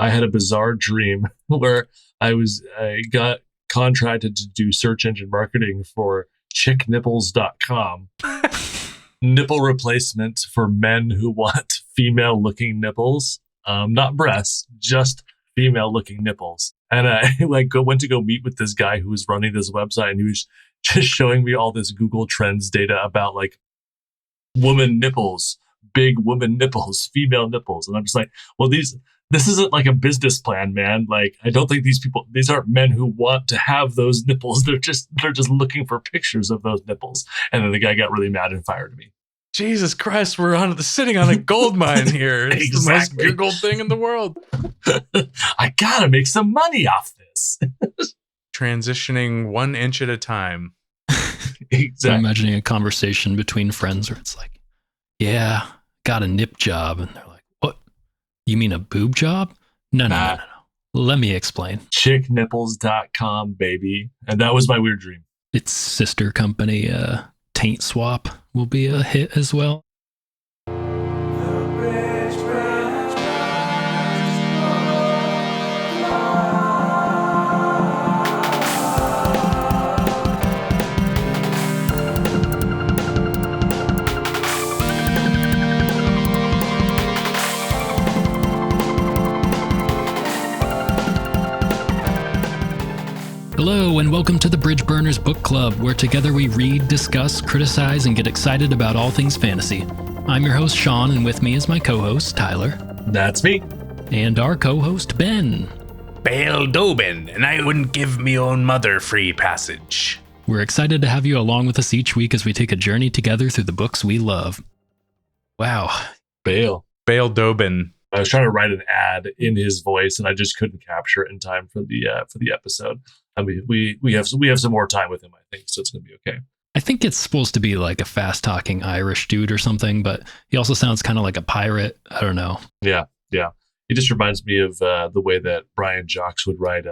I had a bizarre dream where I got contracted to do search engine marketing for chicknipples.com. Nipple replacement for men who want female looking nipples. Not breasts, just female looking nipples. And I went to go meet with this guy who was running this website, and he was just showing me all this Google Trends data about like woman nipples, big woman nipples, female nipples. And I'm just like, well, this isn't like a business plan, man. Like, I don't think these aren't men who want to have those nipples. They're just looking for pictures of those nipples. And then the guy got really mad and fired me. Jesus Christ, we're sitting on a gold mine here. It's Exactly. the most Googled thing in the world. I gotta make some money off this. Transitioning 1 inch at a time. Exactly. I'm imagining a conversation between friends where it's like, yeah, got a nip job. And they're like, what? You mean a boob job? No. Let me explain. Chicknipples.com, baby. And that was my weird dream. Its sister company, Taint Swap, will be a hit as well. Hello, and welcome to the Bridge Burners Book Club, where together we read, discuss, criticize, and get excited about all things fantasy. I'm your host, Sean, and with me is my co-host, Tyler. That's me. And our co-host, Ben. Bail Dobin, and I wouldn't give me own mother free passage. We're excited to have you along with us each week as we take a journey together through the books we love. Wow. Bail Dobin. I was trying to write an ad in his voice, and I just couldn't capture it in time for the episode. I mean, we have some more time with him, I think, so it's gonna be okay. I think it's supposed to be like a fast-talking Irish dude or something, but he also sounds kind of like a pirate. I don't know. Yeah. He just reminds me of the way that Brian Jocks would write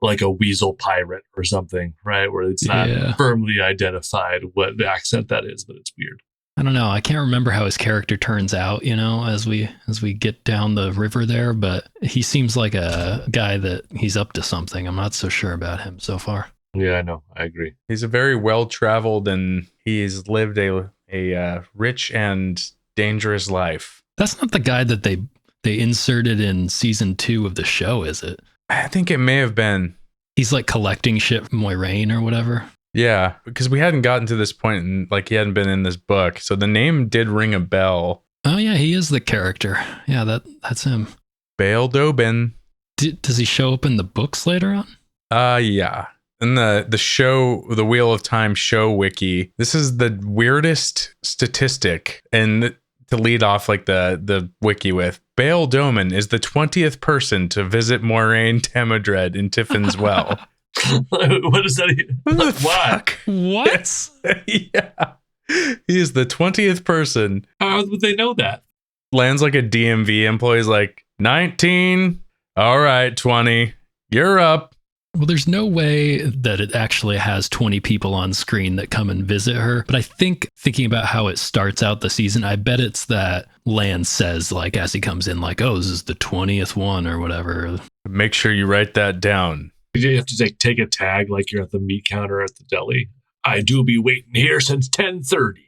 like a weasel pirate or something, right? Where it's not firmly identified what the accent that is, but it's weird. I don't know. I can't remember how his character turns out, as we get down the river there, but he seems like a guy that he's up to something. I'm not so sure about him so far. Yeah, I know. I agree. He's a very well-traveled, and he's lived a rich and dangerous life. That's not the guy that they inserted in season 2 of the show, is it? I think it may have been. He's like collecting shit from Moiraine or whatever. Yeah, because we hadn't gotten to this point, and like he hadn't been in this book, so the name did ring a bell. Oh yeah, he is the character. Yeah, that's him. Bail Dobin. Does he show up in the books later on? Yeah. In the show, the Wheel of Time show wiki, this is the weirdest statistic, and to lead off like the wiki with, Bail Doman is the 20th person to visit Moiraine Temudred in Tiffin's Well. What is that? Fuck? What? Yeah. He is the 20th person. How would they know that? Lands like a DMV employee's like, 19. All right, 20. You're up. Well, there's no way that it actually has 20 people on screen that come and visit her. But I think, thinking about how it starts out the season, I bet it's that Lan says, like, as he comes in, like, oh, this is the 20th one or whatever. Make sure you write that down. You have to take a tag like you're at the meat counter at the deli. I do be waiting here since 10:30.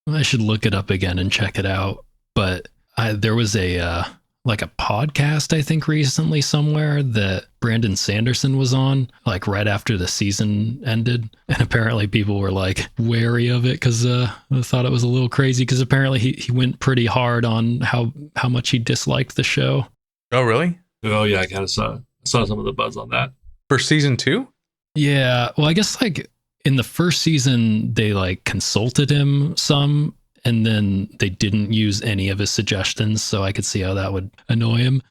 I should look it up again and check it out. But there was a podcast, I think, recently somewhere that Brandon Sanderson was on, like right after the season ended. And apparently people were like wary of it because I thought it was a little crazy because apparently he went pretty hard on how much he disliked the show. Oh, really? Oh, yeah, I kind of saw some of the buzz on that. For season 2? Yeah. Well, I guess like in the first season, they like consulted him some, and then they didn't use any of his suggestions. So I could see how that would annoy him.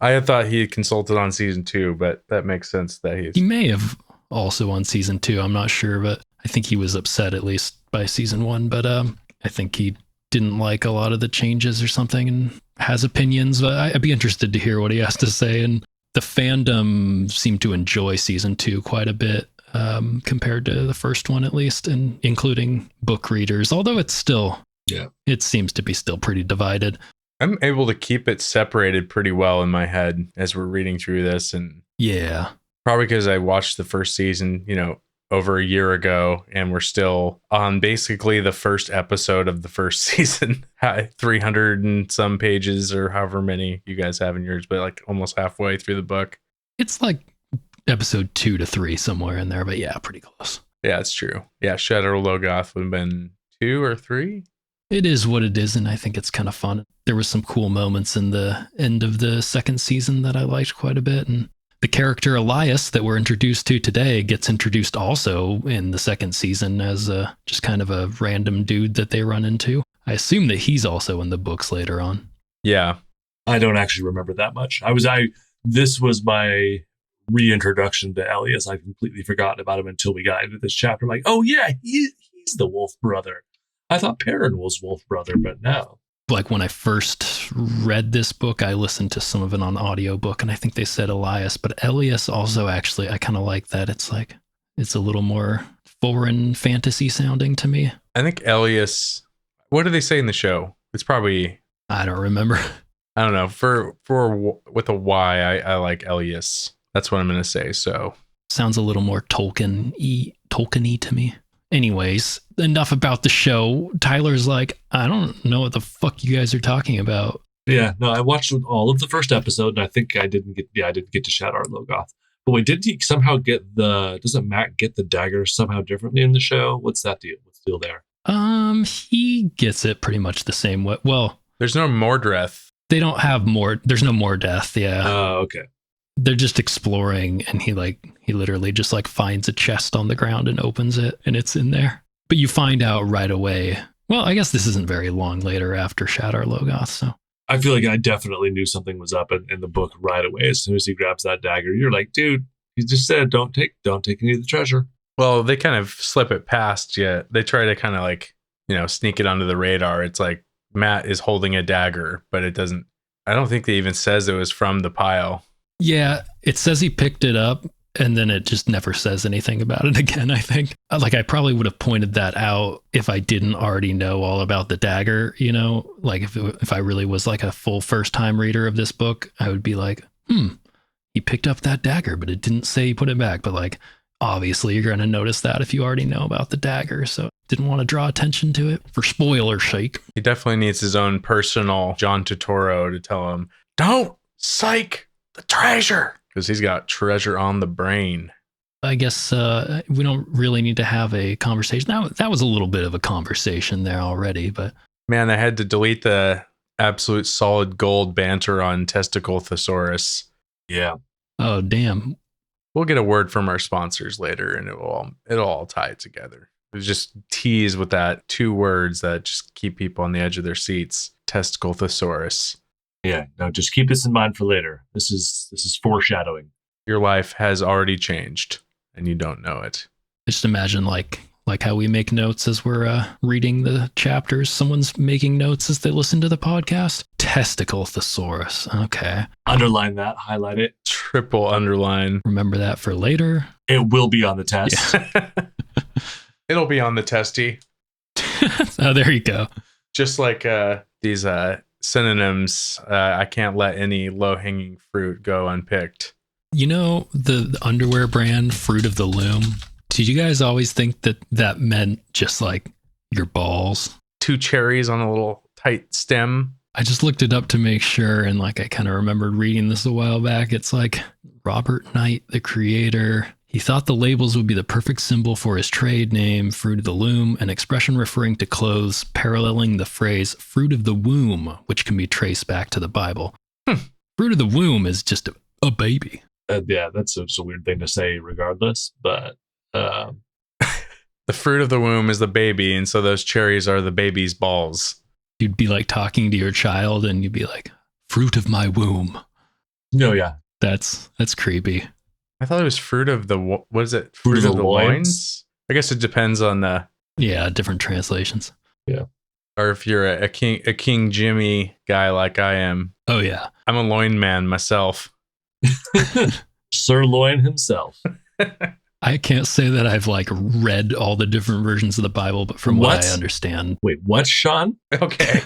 I had thought he had consulted on season 2, but that makes sense that he may have also on season 2. I'm not sure, but I think he was upset at least by season 1. But I think he didn't like a lot of the changes or something and has opinions. But I'd be interested to hear what he has to say. And the fandom seemed to enjoy season 2 quite a bit compared to the first one, at least, and including book readers, although it's still, it seems to be still pretty divided. I'm able to keep it separated pretty well in my head as we're reading through this. And Yeah. probably because I watched the first season, over a year ago, and we're still on basically the first episode of the first season, 300 and some pages or however many you guys have in yours, but like almost halfway through the book. It's like episode 2 to 3 somewhere in there, but yeah, pretty close. Yeah, it's true. Yeah, Shadow Logoth would have been 2 or 3. It is what it is, and I think it's kind of fun. There was some cool moments in the end of the second season that I liked quite a bit, and the character Elias that we're introduced to today gets introduced also in the second season as just kind of a random dude that they run into. I assume that he's also in the books later on. Yeah. I don't actually remember that much. This was my reintroduction to Elias. I completely forgotten about him until we got into this chapter. I'm like, oh yeah, he's the wolf brother. I thought Perrin was wolf brother, but no. Like when I first read this book, I listened to some of it on audiobook, and I think they said Elias, but Elias also actually, I kind of like that. It's like, it's a little more foreign fantasy sounding to me. I think Elias, what do they say in the show? It's probably, I don't remember. I don't know. For with a Y, I like Elias. That's what I'm going to say. So Sounds a little more Tolkien-y to me. Anyways, enough about the show. Tyler's like, I don't know what the fuck you guys are talking about. Yeah, no, I watched all of the first episode, and I think I didn't get to Shadar Logoth. But wait, didn't he somehow doesn't Matt get the dagger somehow differently in the show? What's that deal? What's the deal there? He gets it pretty much the same way. Well, there's no Mordreth. They don't have there's no more death, yeah. Oh, okay. They're just exploring, and he literally just like finds a chest on the ground and opens it, and it's in there. But you find out right away. Well, I guess this isn't very long later after Shadar Logoth, so. I feel like I definitely knew something was up in the book right away. As soon as he grabs that dagger, you're like, dude, he just said, don't take any of the treasure. Well, they kind of slip it past you. They try to kind of like, sneak it under the radar. It's like Matt is holding a dagger, but it doesn't, I don't think they even says it was from the pile. Yeah, it says he picked it up, and then it just never says anything about it again, I think. Like, I probably would have pointed that out if I didn't already know all about the dagger, Like, if I really was like a full first-time reader of this book, I would be like, he picked up that dagger, but it didn't say he put it back. But, like, obviously you're going to notice that if you already know about the dagger, so didn't want to draw attention to it for spoiler's sake. He definitely needs his own personal John Turturro to tell him, don't psych the treasure, because he's got treasure on the brain. I guess we don't really need to have a conversation. That was a little bit of a conversation there already, but man, I had to delete the absolute solid gold banter on Testicle Thesaurus. Yeah. Oh damn. We'll get a word from our sponsors later, and it'll all tie together. It was just tease with that 2 words that just keep people on the edge of their seats. Testicle Thesaurus. Yeah, no, just keep this in mind for later. This is foreshadowing. Your life has already changed, and you don't know it. Just imagine like how we make notes as we're reading the chapters. Someone's making notes as they listen to the podcast. Testicle Thesaurus. Okay. Underline that, highlight it. Triple underline. Remember that for later. It will be on the test. Yeah. It'll be on the testy. Oh, there you go. Just like these synonyms, I can't let any low-hanging fruit go unpicked. The underwear brand Fruit of the Loom? Did you guys always think that meant just like your balls? 2 cherries on a little tight stem. I just looked it up to make sure, and like I kind of remembered reading this a while back. It's like Robert Knight, the creator, he thought the labels would be the perfect symbol for his trade name, Fruit of the Loom, an expression referring to clothes paralleling the phrase fruit of the womb, which can be traced back to the Bible. Fruit of the womb is just a baby. Yeah, that's just a weird thing to say regardless, but... The fruit of the womb is the baby, and so those cherries are the baby's balls. You'd be like talking to your child, and you'd be like, fruit of my womb. No, yeah. That's creepy. I thought it was fruit of the, what is it? Fruit of the loins? I guess it depends on the... Yeah, different translations. Yeah. Or if you're a King Jimmy guy like I am. Oh, yeah. I'm a loin man myself. Sirloin himself. I can't say that I've like read all the different versions of the Bible, but from what I understand. Wait, what, Sean? Okay.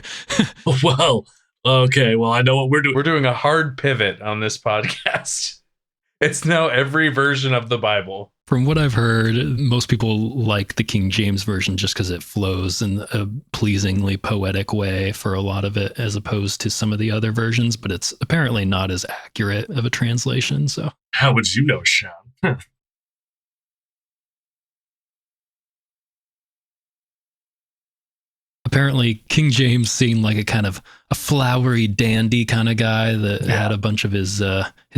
Well, Okay, well, I know what we're doing. We're doing a hard pivot on this podcast. It's now every version of the Bible. From what I've heard, most people like the King James Version just because it flows in a pleasingly poetic way for a lot of it, as opposed to some of the other versions, but it's apparently not as accurate of a translation. So, How would you know, Sean? apparently King James seemed like a kind of a flowery dandy kind of guy that Yeah. had a bunch of his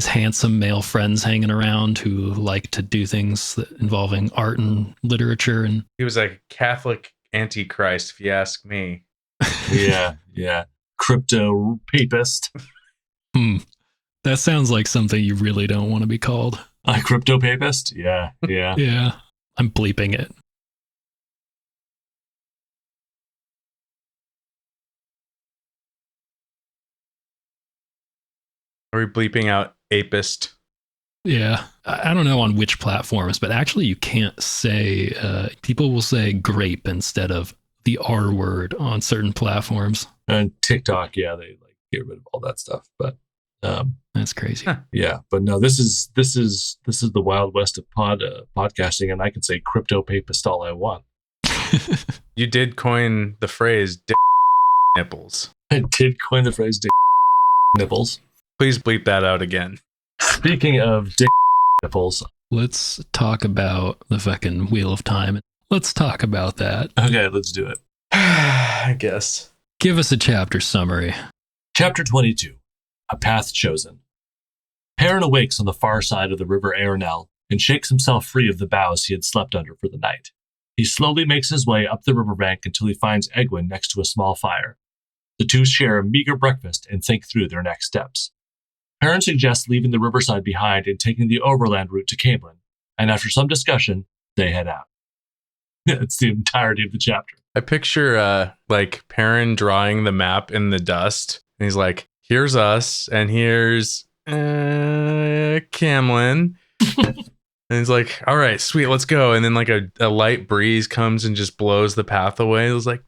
handsome male friends hanging around who liked to do things involving art and literature. And He was like a Catholic antichrist, if you ask me. Yeah. Crypto papist. That sounds like something you really don't want to be called. A crypto papist? Yeah. Yeah, I'm bleeping it. Are we bleeping out apist? Yeah, I don't know on which platforms, but actually you can't say, people will say grape instead of the R word on certain platforms. And TikTok, yeah, they like get rid of all that stuff. But That's crazy. yeah, but no, this is the Wild West of podcasting, and I can say crypto papist all I want. You did coin the phrase dick nipples. I did coin the phrase dick nipples. Please bleep that out again. Speaking of dick nipples, Let's talk about the fucking Wheel of Time. Let's talk about that. okay, let's do it. I guess. Give us a chapter summary. Chapter 22, A Path Chosen. Perrin awakes on the far side of the river Arenell and shakes himself free of the boughs he had slept under for the night. He slowly makes his way up the riverbank until he finds Egwin next to a small fire. The two share a meager breakfast and think through their next steps. Perrin suggests leaving the riverside behind and taking the overland route to Camelin, and after some discussion, they head out. It's the entirety of the chapter. I picture like Perrin drawing the map in the dust, and he's like, "Here's us, and here's Camelin." And he's like, "All right, sweet, let's go." And then like a light breeze comes and just blows the path away. It was like,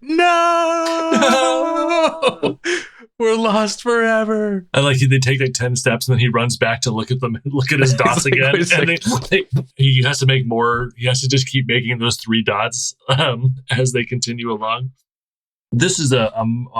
no, we're lost forever. I like they take like 10 steps and then he runs back to look at them, look at his dots It's like, again. wait a And he has to make more. He has to just keep making those 3 dots as they continue along. This is a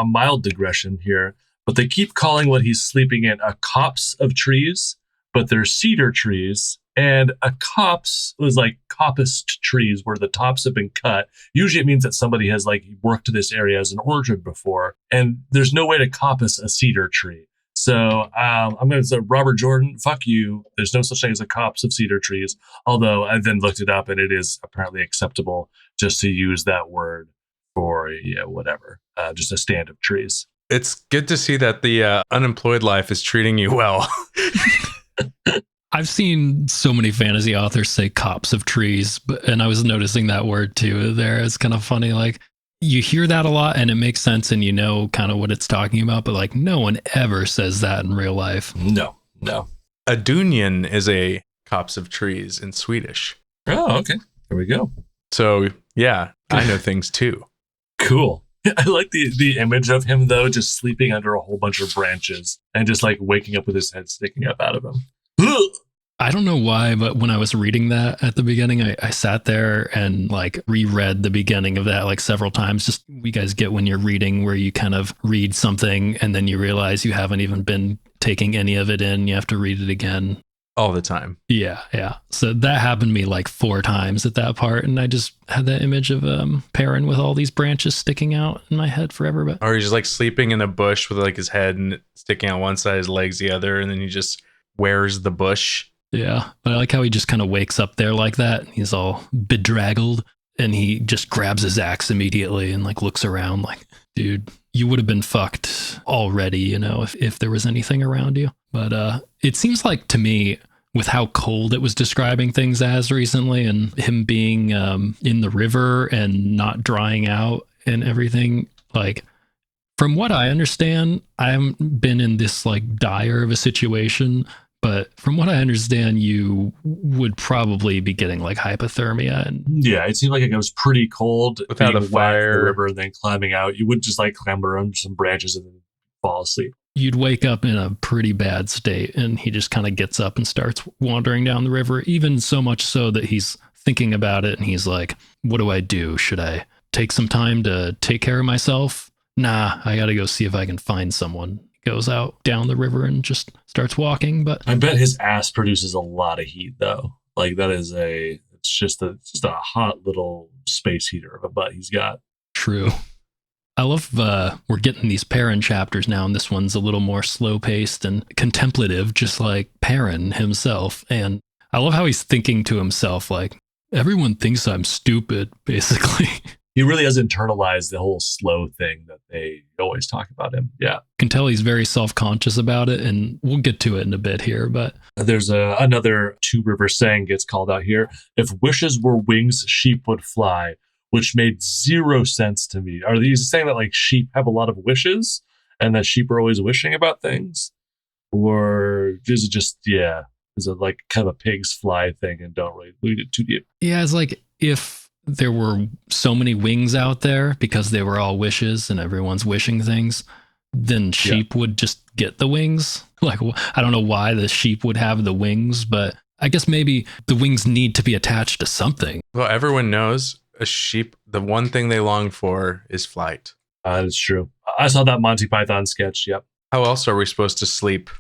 mild digression here, but they keep calling what he's sleeping in a copse of trees, but they're cedar trees. And a copse was like coppiced trees where the tops have been cut. Usually it means that somebody has like worked this area as an orchard before, and there's no way to coppice a cedar tree. So I'm going to say, Robert Jordan, fuck you. There's no such thing as a copse of cedar trees. Although I then looked it up and it is apparently acceptable just to use that word for, whatever, just a stand of trees. It's good to see that the unemployed life is treating you well. I've seen so many fantasy authors say copse of trees, and I was noticing that word too there. It's kind of funny. Like you hear that a lot and it makes sense and you know kind of what it's talking about, but like no one ever says that in real life. No. A dunion is a copse of trees in Swedish. Oh, okay. There we go. So yeah, I know things too. Cool. I like the image of him though, just sleeping under a whole bunch of branches and just like waking up with his head sticking up out of him. I don't know why, but when I was reading that at the beginning, I sat there and like reread the beginning of that like several times. Just you guys get when you're reading where you kind of read something and then you realize you haven't even been taking any of it in. You have to read it again. All the time. Yeah. So that happened to me like 4 times at that part. And I just had that image of Perrin with all these branches sticking out in my head forever. But Or he's just like sleeping in a bush with like his head and sticking out one side, his legs the other, and then he just wears the bush. yeah, but I like how he just kind of wakes up there like that. He's all bedraggled and he just grabs his axe immediately and like looks around like, dude, you would have been fucked already, you know, if there was anything around you. But it seems like to me, with how cold it was describing things as recently and him being in the river and not drying out and everything, like from what I understand, I haven't been in this like dire of a situation, but from what I understand, you would probably be getting like hypothermia. And Yeah, it seemed like it was pretty cold Without being a wet in fire. the river and then climbing out. You wouldn't just like clamber under some branches and then fall asleep. You'd wake up in a pretty bad state, and he just kind of gets up and starts wandering down the river, even so much so that he's thinking about it, and he's like, what do I do? Should I take some time to take care of myself? Nah, I gotta go see if I can find someone. He goes out down the river and just starts walking, but I bet his ass produces a lot of heat, though. Like, that is it's just a hot little space heater of a butt he's got. true. I love we're getting these Perrin chapters now, and this one's a little more slow-paced and contemplative, just like Perrin himself. And I love how he's thinking to himself, like, everyone thinks I'm stupid, basically. He really has internalized the whole slow thing that they always talk about him. Yeah. Can tell he's very self-conscious about it, and we'll get to it in a bit here, but There's another Two Rivers saying gets called out here. If wishes were wings, sheep would fly, which made zero sense to me. Are these saying that like sheep have a lot of wishes and that sheep are always wishing about things? Or is it just, is it like kind of a pigs fly thing and don't really read it too deep? yeah, it's like if there were so many wings out there because they were all wishes and everyone's wishing things, then sheep would just get the wings. Like, I don't know why the sheep would have the wings, but I guess maybe the wings need to be attached to something. Well, everyone knows a sheep, the one thing they long for is flight. That's true. I saw that Monty Python sketch. Yep. How else are we supposed to sleep?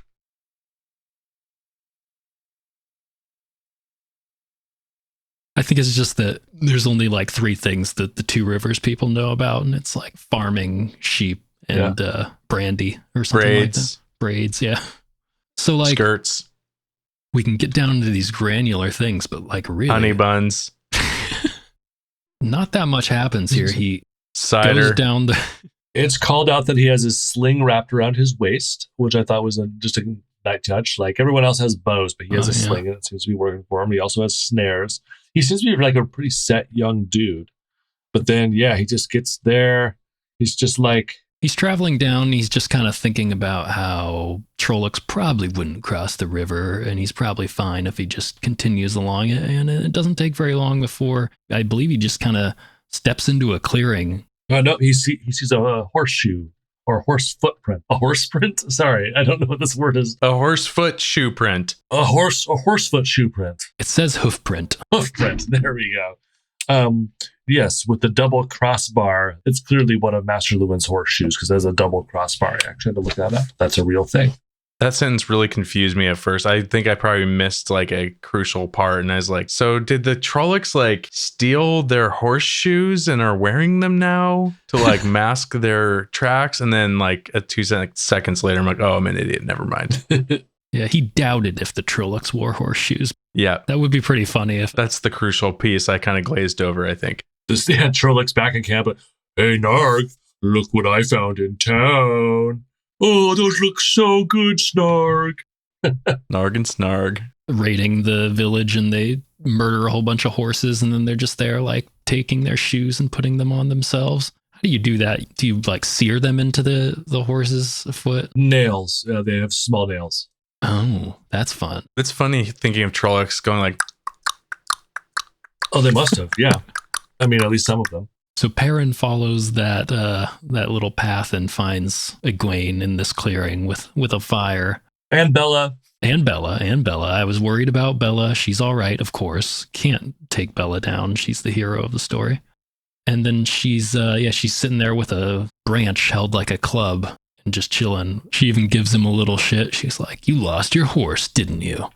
I think it's just that there's only like 3 things that the Two Rivers people know about, and it's like farming, sheep, and brandy or something like that. Braids, Braids, yeah. So like skirts, we can get down into these granular things, but like really honey buns, not that much happens here. He cider. goes down the It's called out that he has his sling wrapped around his waist, which I thought was just a nice touch. Like everyone else has bows, but he has a sling and it seems to be working for him. He also has snares. He seems to be like a pretty set young dude. But then, he just gets there. He's just like... He's traveling down. He's just kind of thinking about how Trollocs probably wouldn't cross the river, and he's probably fine if he just continues along it. And it doesn't take very long before, I believe he just kind of steps into a clearing. Oh, no, he sees a horseshoe or a horse footprint. A horse print? Sorry, I don't know what this word is. A horsefoot shoe print. A horsefoot shoe print. It says hoof print. Hoof print. There we go. Yes, with the double crossbar, it's clearly one of Master Lewin's horseshoes because there's a double crossbar. I actually had to look that up. That's a real thing. That sentence really confused me at first. I think I probably missed like a crucial part. And I was like, so did the Trollocs like steal their horseshoes and are wearing them now to like mask their tracks? And then like 2 seconds later, I'm like, oh, I'm an idiot. Never mind. Yeah, he doubted if the Trollocs wore horseshoes. Yeah. That would be pretty funny if... That's the crucial piece I kind of glazed over, I think. This Trollocs back in camp. Hey, Narg, look what I found in town. Oh, those look so good, Snarg. Narg and Snarg. Raiding the village, and they murder a whole bunch of horses, and then they're just there like taking their shoes and putting them on themselves. How do you do that? Do you like sear them into the horse's foot? Nails. They have small nails. Oh, that's fun. It's funny thinking of Trollocs going like... Oh, they must have. Yeah. I mean, at least some of them. So Perrin follows that little path and finds Egwene in this clearing with a fire. And Bella. And Bella. I was worried about Bella. She's all right, of course. Can't take Bella down. She's the hero of the story. And then she's sitting there with a branch held like a club and just chilling. She even gives him a little shit. She's like, "You lost your horse, didn't you?"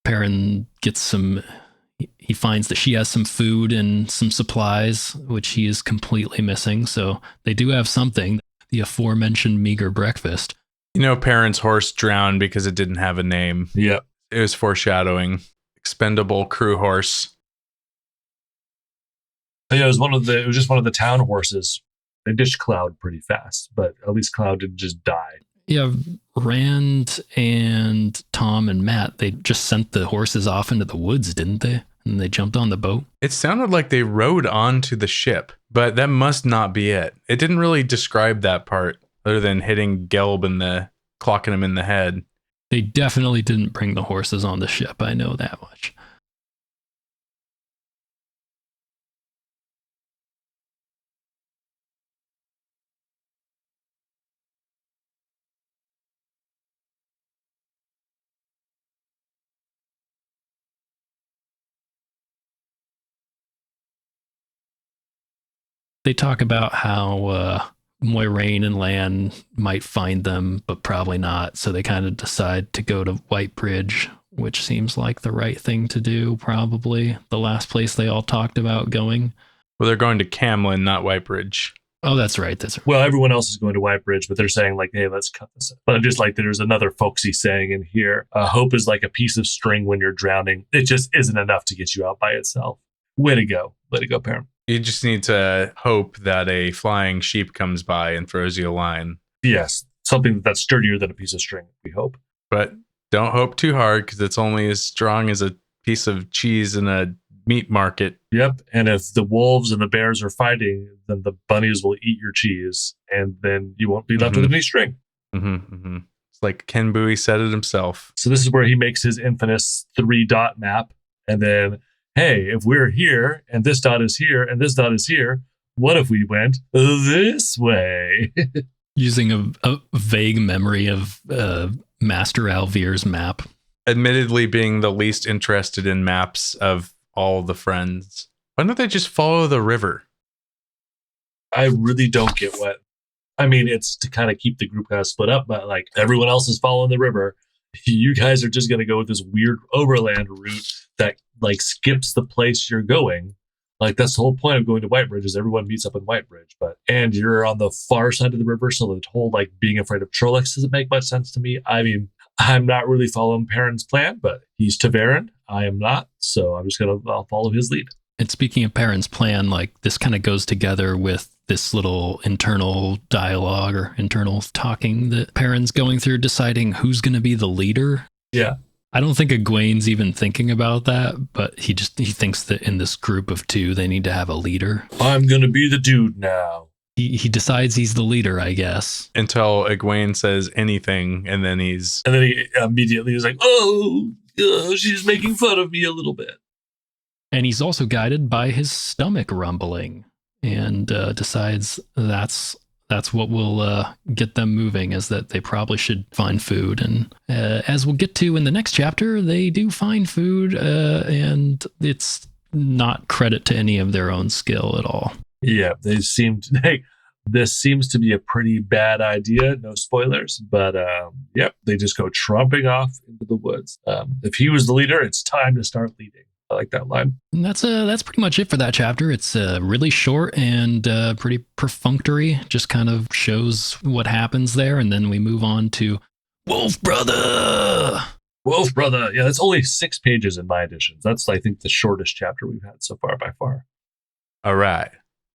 Perrin gets he finds that she has some food and some supplies, which he is completely missing. So they do have something, the aforementioned meager breakfast. You know, Perrin's horse drowned because it didn't have a name. Yep. It was foreshadowing. Expendable crew horse. Yeah, it was just one of the town horses. They ditched Cloud pretty fast, but at least Cloud didn't just die. Yeah, Rand and Tom and Matt, they just sent the horses off into the woods, didn't they? And and they jumped on the boat. It sounded like they rode onto the ship, but that must not be it. It didn't really describe that part other than hitting Gelb and clocking him in the head. They definitely didn't bring the horses on the ship. I know that much. They talk about how Moiraine and Lan might find them, but probably not. So they kind of decide to go to Whitebridge, which seems like the right thing to do, probably. The last place they all talked about going. Well, they're going to Camlin, not Whitebridge. Oh, that's right. That's right. Well, everyone else is going to Whitebridge, but they're saying like, hey, let's cut this up. But just like there's another folksy saying in here, hope is like a piece of string when you're drowning. It just isn't enough to get you out by itself. Way to go. Way to go, Perrin. You just need to hope that a flying sheep comes by and throws you a line. Yes, something that's sturdier than a piece of string, we hope. But don't hope too hard, because it's only as strong as a piece of cheese in a meat market. Yep, and if the wolves and the bears are fighting, then the bunnies will eat your cheese, and then you won't be left with any string. It's like Ken Bowie said it himself. So this is where he makes his infamous 3-dot map, and then, hey, if we're here, and this dot is here, and this dot is here, what if we went this way? Using a vague memory of Master Alvir's map. Admittedly being the least interested in maps of all the friends. Why don't they just follow the river? I really don't get what. I mean, it's to kind of keep the group kind of split up, but like everyone else is following the river. You guys are just going to go with this weird overland route that like skips the place you're going. Like that's the whole point of going to Whitebridge is everyone meets up in Whitebridge, and you're on the far side of the river. So the whole like being afraid of Trollocs doesn't make much sense to me. I mean, I'm not really following Perrin's plan, but he's Ta'veren. I am not. So I'm just I'll follow his lead. And speaking of Perrin's plan, like this kind of goes together with this little internal dialogue or internal talking that Perrin's going through, deciding who's going to be the leader. Yeah. I don't think Egwene's even thinking about that, but he thinks that in this group of two, they need to have a leader. I'm going to be the dude now. He decides he's the leader, I guess. Until Egwene says anything, and then he immediately is like, oh, she's making fun of me a little bit. And he's also guided by his stomach rumbling and decides that's what will get them moving, is that they probably should find food. And as we'll get to in the next chapter, they do find food, and it's not credit to any of their own skill at all. Yeah, this seems to be a pretty bad idea. No spoilers, but yep, they just go tromping off into the woods. If he was the leader, it's time to start leading. I like that line. And that's pretty much it for that chapter. It's really short and pretty perfunctory. Just kind of shows what happens there, and then we move on to Wolf Brother. Wolf Brother. Yeah, that's only 6 pages in my editions. That's, I think, the shortest chapter we've had so far by far. All right.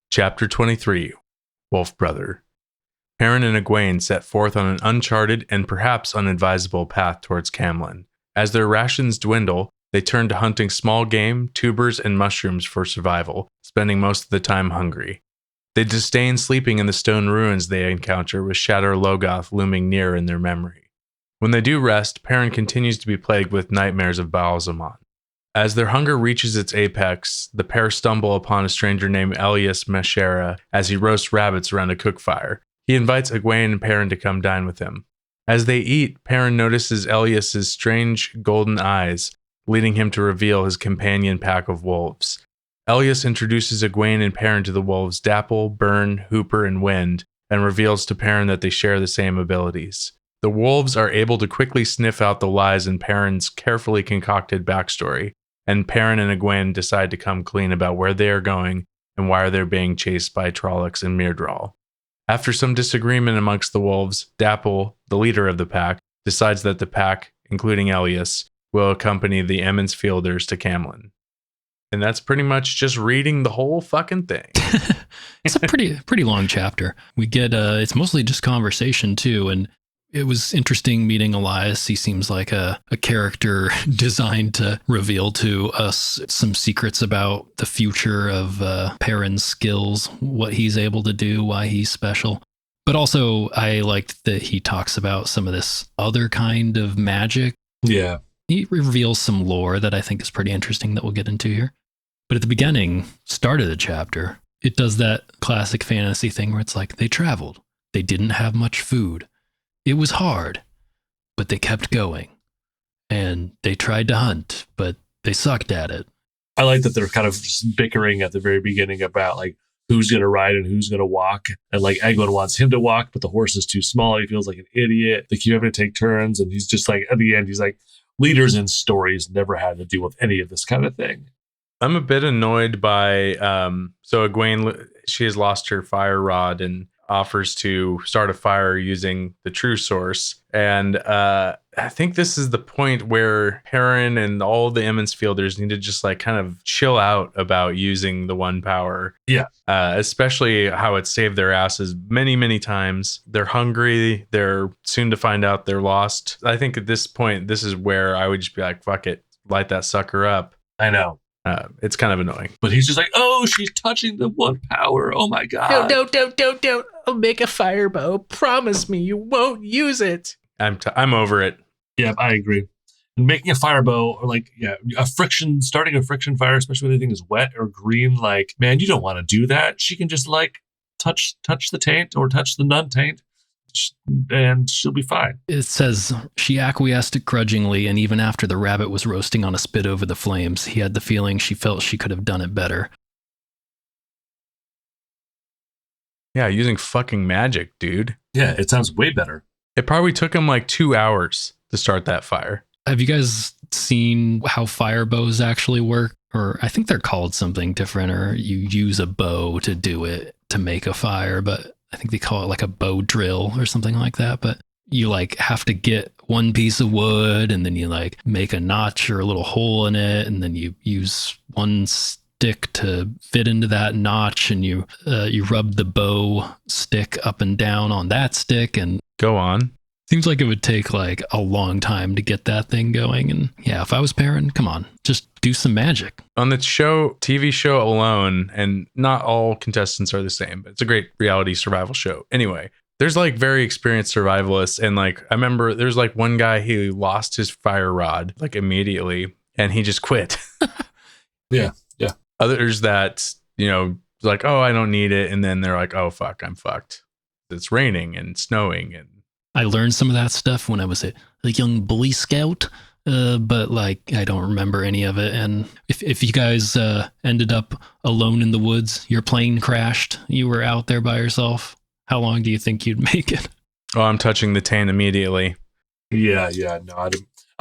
Chapter 23, Wolf Brother. Perrin and Egwene set forth on an uncharted and perhaps unadvisable path towards Camlin. As their rations dwindle, they turn to hunting small game, tubers, and mushrooms for survival, spending most of the time hungry. They disdain sleeping in the stone ruins they encounter, with Shadar Logoth looming near in their memory. When they do rest, Perrin continues to be plagued with nightmares of Ba'alzamon. As their hunger reaches its apex, the pair stumble upon a stranger named Elias Meshera as he roasts rabbits around a cook fire. He invites Egwene and Perrin to come dine with him. As they eat, Perrin notices Elias's strange golden eyes, leading him to reveal his companion pack of wolves. Elias introduces Egwene and Perrin to the wolves Dapple, Burn, Hooper, and Wind, and reveals to Perrin that they share the same abilities. The wolves are able to quickly sniff out the lies in Perrin's carefully concocted backstory, and Perrin and Egwene decide to come clean about where they are going and why they're being chased by Trollocs and Myrddraal. After some disagreement amongst the wolves, Dapple, the leader of the pack, decides that the pack, including Elias, will accompany the Emmons Fielders to Camlin. And that's pretty much just reading the whole fucking thing. It's a pretty long chapter. We get it's mostly just conversation too, and It was interesting meeting Elias. He seems like a character designed to reveal to us some secrets about the future of Perrin's skills, what he's able to do, why he's special. But also, I liked that he talks about some of this other kind of magic. Yeah. He reveals some lore that I think is pretty interesting that we'll get into here. But at the beginning, start of the chapter, it does that classic fantasy thing where it's like, they traveled. They didn't have much food. It was hard, but they kept going. And they tried to hunt, but they sucked at it. I like that they're kind of just bickering at the very beginning about like who's going to ride and who's going to walk. And like Egwin wants him to walk, but the horse is too small. He feels like an idiot. They keep having to take turns. And he's just like, at the end, he's like, leaders in stories never had to deal with any of this kind of thing. I'm a bit annoyed by, so Egwene, she has lost her fire rod and offers to start a fire using the true source. And I think this is the point where Perrin and all the Emmons Fielders need to just like kind of chill out about using the one power. Yeah. Especially how it saved their asses many, many times. They're hungry. They're soon to find out they're lost. I think at this point, this is where I would just be like, fuck it, light that sucker up. I know. It's kind of annoying. But he's just like, oh, she's touching the one power. Oh my God. No, don't. I'll make a fire bow. Promise me you won't use it. I'm over it. Yeah, I agree. And making a fire bow or like, starting a friction fire, especially when anything is wet or green, like, man, you don't want to do that. She can just like touch the taint or touch the nun taint and she'll be fine. It says she acquiesced grudgingly, and even after the rabbit was roasting on a spit over the flames, he had the feeling she felt she could have done it better. Yeah, using fucking magic, dude. Yeah, it sounds way better. It probably took him like 2 hours to start that fire. Have you guys seen how fire bows actually work? Or I think they're called something different, or you use a bow to do it, to make a fire, but I think they call it like a bow drill or something like that. But you like have to get one piece of wood and then you like make a notch or a little hole in it. And then you use one stick to fit into that notch, and you rub the bow stick up and down on that stick. And Go on. seems like it would take like a long time to get that thing going. And yeah, if I was Perrin, come on, just do some magic. On the TV show alone, and not all contestants are the same, but it's a great reality survival show. Anyway, there's like very experienced survivalists. And like, I remember there's like one guy, he lost his fire rod like immediately and he just quit. Yeah. Others that, like, oh, I don't need it. And then they're like, oh, fuck, I'm fucked. It's raining and snowing. And I learned some of that stuff when I was a young Boy Scout, but like I don't remember any of it. And if you guys ended up alone in the woods, your plane crashed, you were out there by yourself, how long do you think you'd make it? oh, I'm touching the tan immediately. Yeah. No, I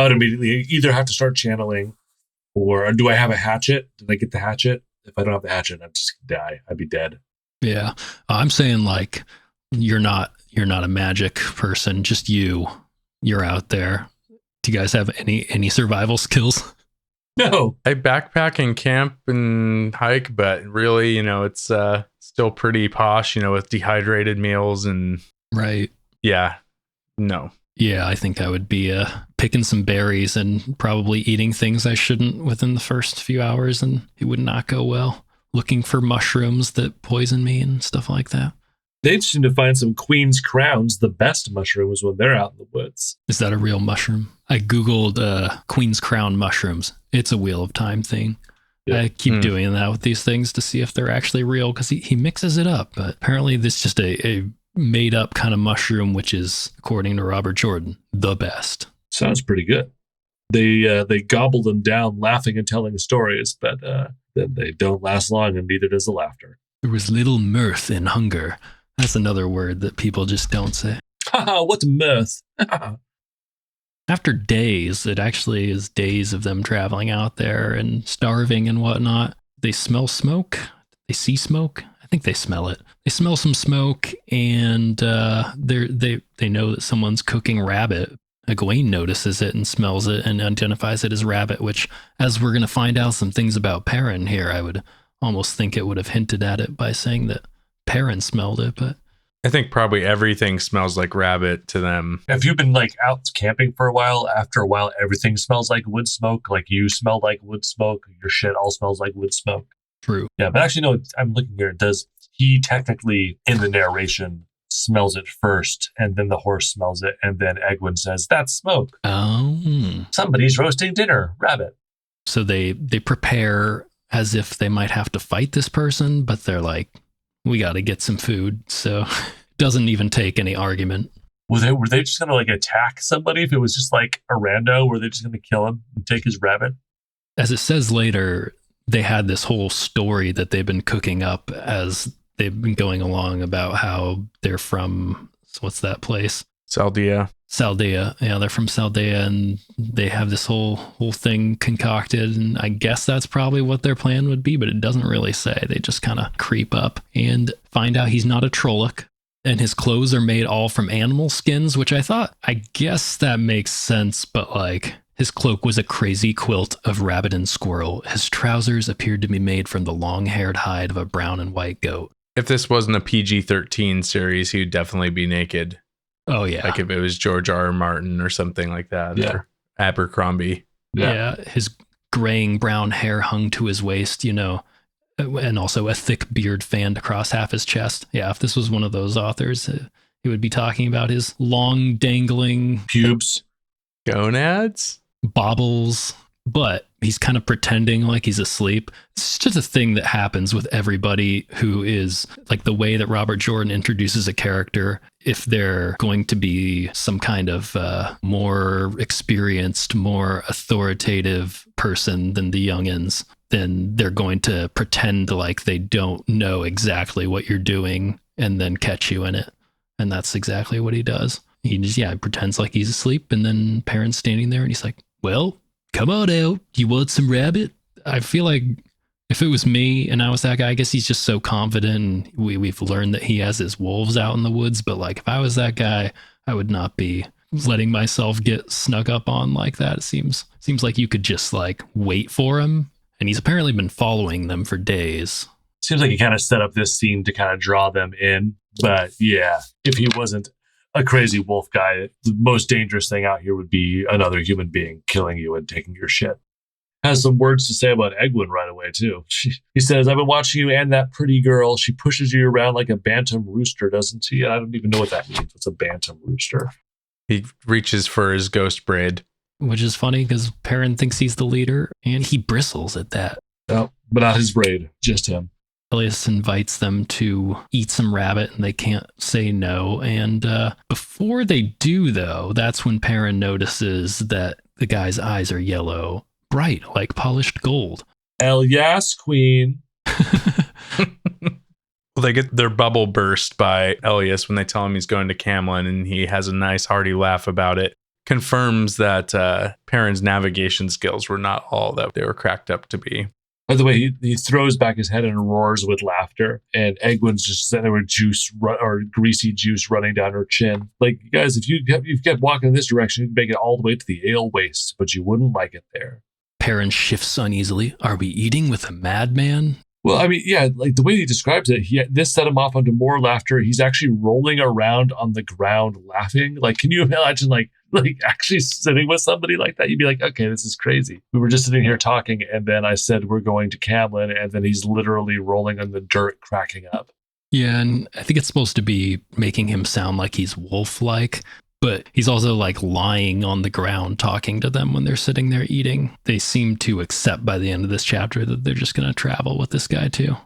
would immediately either have to start channeling, or do I have a hatchet? Did I get the hatchet? If I don't have the hatchet, I'd just die. I'd be dead. Yeah, I'm saying like you're not a magic person, just you're out there. Do you guys have any survival skills? No. I backpack and camp and hike, but really, it's still pretty posh, with dehydrated meals and Right. yeah, no. Yeah, I think I would be picking some berries and probably eating things I shouldn't within the first few hours, and it would not go well. Looking for mushrooms that poison me and stuff like that. They seem to find some Queen's Crowns, the best mushrooms, when they're out in the woods. Is that a real mushroom? I Googled Queen's Crown mushrooms. It's a Wheel of Time thing. Yeah. I keep doing that with these things to see if they're actually real, because he mixes it up. But apparently this is just a made up kind of mushroom, which is, according to Robert Jordan, the best. Sounds pretty good. They gobble them down laughing and telling stories, but then they don't last long, and neither does the laughter. There was little mirth in hunger. That's another word that people just don't say. Haha, what mirth. After days, it actually is days of them traveling out there and starving and whatnot. They smell smoke. They see smoke. I think they smell it. They smell some smoke, and they know that someone's cooking rabbit. Egwene notices it and smells it and identifies it as rabbit, which, as we're going to find out some things about Perrin here, I would almost think it would have hinted at it by saying that Perrin smelled it, but I think probably everything smells like rabbit to them. If you've been like out camping for a while, after a while, everything smells like wood smoke. Like you smell like wood smoke. Your shit all smells like wood smoke. True. Yeah, but actually, no, I'm looking here. Does he technically, in the narration, smells it first, and then the horse smells it, and then Egwin says, "That's smoke. Oh. Somebody's roasting dinner. Rabbit." So they prepare as if they might have to fight this person, but they're like, we got to get some food. So doesn't even take any argument. Were they just gonna like attack somebody if it was just like a rando? Were they just gonna kill him and take his rabbit? As it says later, they had this whole story that they've been cooking up as they've been going along about how they're from, what's that place? Saldea. Saldea. Yeah, they're from Saldea, and they have this whole thing concocted, and I guess that's probably what their plan would be, but it doesn't really say. They just kind of creep up and find out he's not a Trolloc, and his clothes are made all from animal skins, which I guess that makes sense, but like, his cloak was a crazy quilt of rabbit and squirrel. His trousers appeared to be made from the long-haired hide of a brown and white goat. If this wasn't a PG-13 series, he'd definitely be naked. Oh, yeah. Like if it was George R. Martin or something like that. Yeah. Or Abercrombie. Yeah. His graying brown hair hung to his waist, and also a thick beard fanned across half his chest. Yeah, if this was one of those authors, he would be talking about his long dangling Pubes. Gonads? bobbles, but he's kind of pretending like he's asleep. It's just a thing that happens with everybody who is like the way that Robert Jordan introduces a character. If they're going to be some kind of more experienced, more authoritative person than the youngins, then they're going to pretend like they don't know exactly what you're doing and then catch you in it. And that's exactly what he does. He just, pretends like he's asleep, and then Perrin's standing there and he's like, well, come on out. You want some rabbit? I feel like if it was me and I was that guy, I guess he's just so confident. And we've learned that he has his wolves out in the woods. But like, if I was that guy, I would not be letting myself get snuck up on like that. It seems like you could just like wait for him. And he's apparently been following them for days. Seems like he kind of set up this scene to kind of draw them in. But yeah, if he wasn't a crazy wolf guy, the most dangerous thing out here would be another human being killing you and taking your shit. Has some words to say about Egwin right away, too. He says, I've been watching you and that pretty girl. She pushes you around like a bantam rooster, doesn't she? I don't even know what that means. What's a bantam rooster? He reaches for his ghost braid. Which is funny because Perrin thinks he's the leader and he bristles at that. No, but not his braid, just him. Elias invites them to eat some rabbit and they can't say no. And before they do, though, that's when Perrin notices that the guy's eyes are yellow, bright like polished gold. Hell yes, queen. Well, they get their bubble burst by Elias when they tell him he's going to Camlin, and he has a nice hearty laugh about it. Confirms that Perrin's navigation skills were not all that they were cracked up to be. By the way, he throws back his head and roars with laughter, and Egwin's just sitting there with greasy juice running down her chin. Like, guys, if you kept walking in this direction, you'd make it all the way to the ale waste, but you wouldn't like it there. Perrin shifts uneasily. Are we eating with a madman? Well, I mean, yeah, like the way he describes it, this set him off onto more laughter. He's actually rolling around on the ground laughing. Like, can you imagine, like actually sitting with somebody like that? You'd be like, okay, this is crazy. We were just sitting here talking, and then I said we're going to Camlin, and then he's literally rolling on the dirt, cracking up. Yeah, and I think it's supposed to be making him sound like he's wolf-like, but he's also like lying on the ground talking to them when they're sitting there eating. They seem to accept by the end of this chapter that they're just going to travel with this guy too.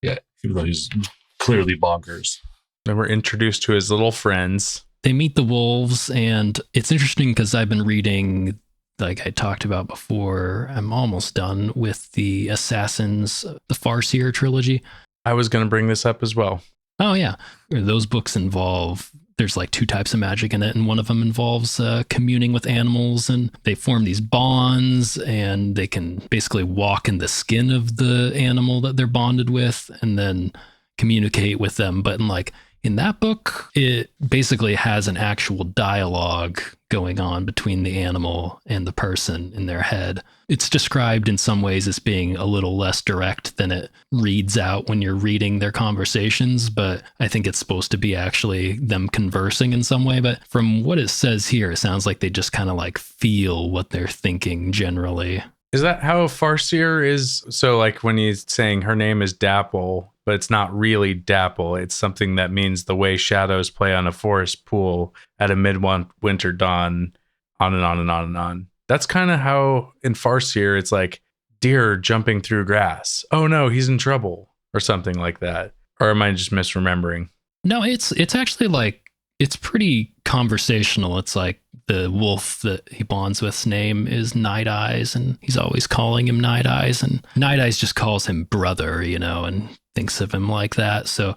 Yeah, even though he's clearly bonkers. Then we're introduced to his little friends. They meet the wolves, and it's interesting because I've been reading, like I talked about before, I'm almost done with the Assassins, the Farseer trilogy. I was going to bring this up as well. Oh, yeah. Those books involve, there's like two types of magic in it, and one of them involves communing with animals, and they form these bonds, and they can basically walk in the skin of the animal that they're bonded with, and then communicate with them, but in like In that book, it basically has an actual dialogue going on between the animal and the person in their head. It's described in some ways as being a little less direct than it reads out when you're reading their conversations, but I think it's supposed to be actually them conversing in some way. But from what it says here, it sounds like they just kind of like feel what they're thinking generally. Is that how Farseer is? So like when he's saying her name is Dapple, but it's not really Dapple. It's something that means the way shadows play on a forest pool at a midwinter dawn, on and on and on and on. That's kind of how in Farseer, it's like deer jumping through grass. Oh no, he's in trouble or something like that. Or am I just misremembering? No, it's actually like, it's pretty conversational. It's like the wolf that he bonds with's name is Night Eyes, and he's always calling him Night Eyes, and Night Eyes just calls him brother, you know, and thinks of him like that. So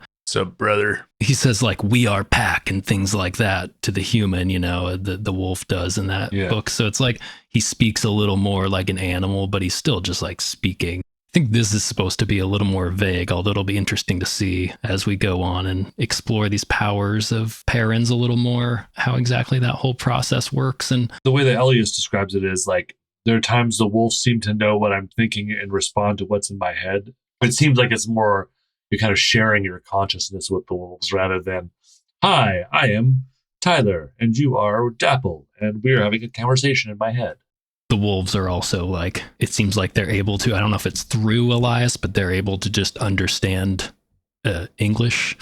brother. he says like, we are pack and things like that to the human, you know, the wolf does in that book. So it's like he speaks a little more like an animal, but he's still just like speaking. I think this is supposed to be a little more vague, although it'll be interesting to see as we go on and explore these powers of Perrin's a little more, how exactly that whole process works. And The way that Elias describes it is like, there are times the wolves seem to know what I'm thinking and respond to what's in my head. It seems like it's more, you're kind of sharing your consciousness with the wolves rather than, hi, I am Tyler and you are Dapple and we're having a conversation in my head. the wolves are also like, it seems like they're able to, I don't know if it's through Elias, but they're able to just understand English.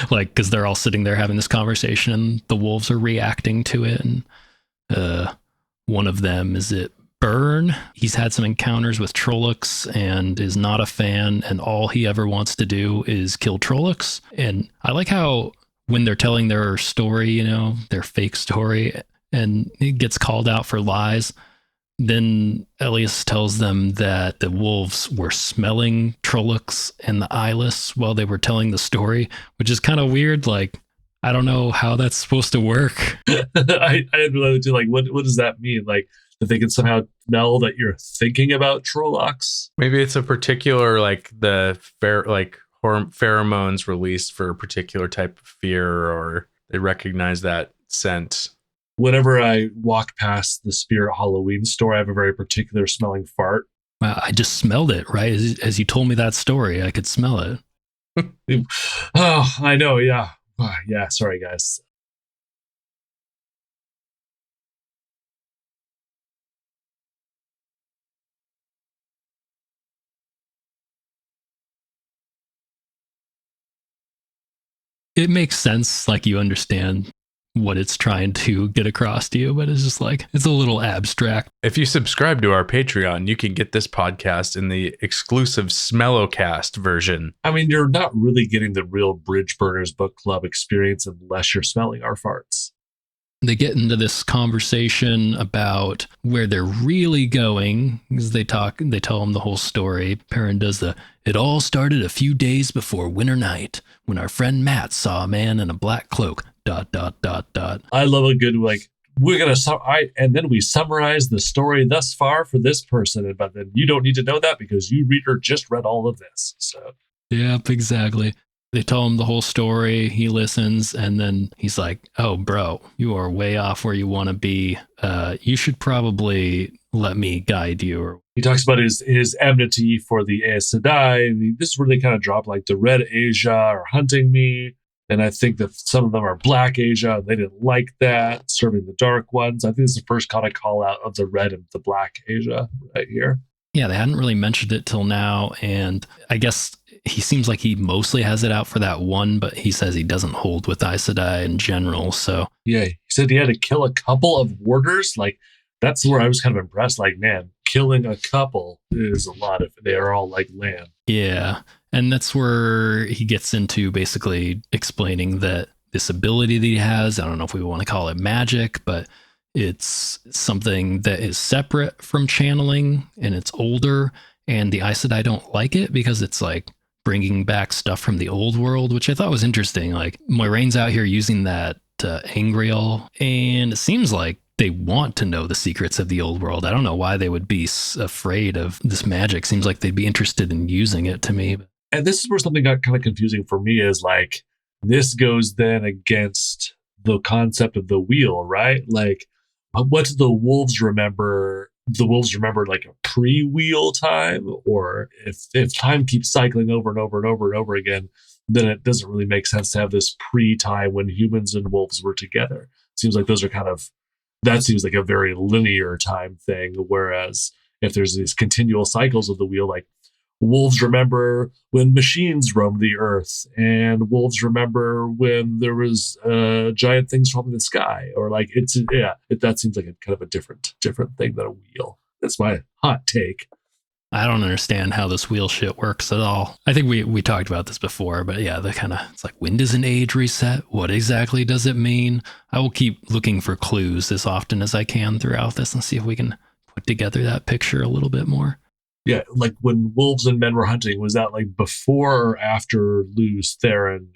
Like, because they're all sitting there having this conversation and the wolves are reacting to it. And one of them, is it Burn? He's had some encounters with Trollocs and is not a fan, and all he ever wants to do is kill Trollocs. And I like how when they're telling their story, you know, their fake story, and it gets called out for lies, then Elias tells them that the wolves were smelling Trollocs and the eyeless while they were telling the story, which is kind of weird. Like, I don't know how that's supposed to work. I didn't realize too, like, what does that mean? Like, that they can somehow smell that you're thinking about Trollocs? Maybe it's a particular, like, pheromones released for a particular type of fear, or they recognize that scent. Whenever I walk past the Spirit Halloween store, I have a very particular smelling fart. I just smelled it, right? As you told me that story, I could smell it. Oh, I know. Yeah. Yeah. Sorry, guys. It makes sense. Like, you understand what it's trying to get across to you, but it's just like, it's a little abstract. If you subscribe to our Patreon, you can get this podcast in the exclusive Smellocast version. I mean, you're not really getting the real Bridge Burners Book Club experience unless you're smelling our farts. They get into this conversation about where they're really going, because they tell them the whole story. Perrin does it all started a few days before winter night when our friend Matt saw a man in a black cloak, ... I love a good, like, we're going to, and then we summarize the story thus far for this person, but then you don't need to know that because you reader just read all of this. So, yep, exactly. They tell him the whole story. He listens, and then he's like, "Oh, bro, you are way off where you want to be. You should probably let me guide you." Or he talks about his enmity for the Aes Sedai. And this is where they kind of drop, like, the Red Asia are hunting me. And I think that some of them are Black Asia. They didn't like that, serving the Dark Ones. I think this is the first kind of call out of the Red and the Black Asia right here. Yeah, they hadn't really mentioned it till now. And I guess he seems like he mostly has it out for that one, but he says he doesn't hold with Aes Sedai in general. So yeah, he said he had to kill a couple of warders. Like, that's where I was kind of impressed. Like, man, killing a couple is a lot if they are all like land. Yeah. And that's where he gets into basically explaining that this ability that he has, I don't know if we want to call it magic, but it's something that is separate from channeling, and it's older, and the Aes Sedai don't like it because it's like bringing back stuff from the old world, which I thought was interesting. Like, Moiraine's out here using that Angreal, and it seems like they want to know the secrets of the old world. I don't know why they would be afraid of this magic. Seems like they'd be interested in using it to me. And this is where something got kind of confusing for me is, like, this goes then against the concept of the wheel, right? Like, what do the wolves remember? The wolves remember like a pre-wheel time, or if time keeps cycling over and over and over and over again, then it doesn't really make sense to have this pre-time when humans and wolves were together. Seems like those are that seems like a very linear time thing. Whereas if there's these continual cycles of the wheel, like wolves remember when machines roamed the earth, and wolves remember when there was giant things from the sky, or like that seems like a kind of a different thing than a wheel. That's my hot take. I don't understand how this wheel shit works at all. I think we talked about this before, but yeah, it's like, when does an age reset? What exactly does it mean? I will keep looking for clues as often as I can throughout this and see if we can put together that picture a little bit more. Yeah, like when wolves and men were hunting, was that like before or after Lews Therin and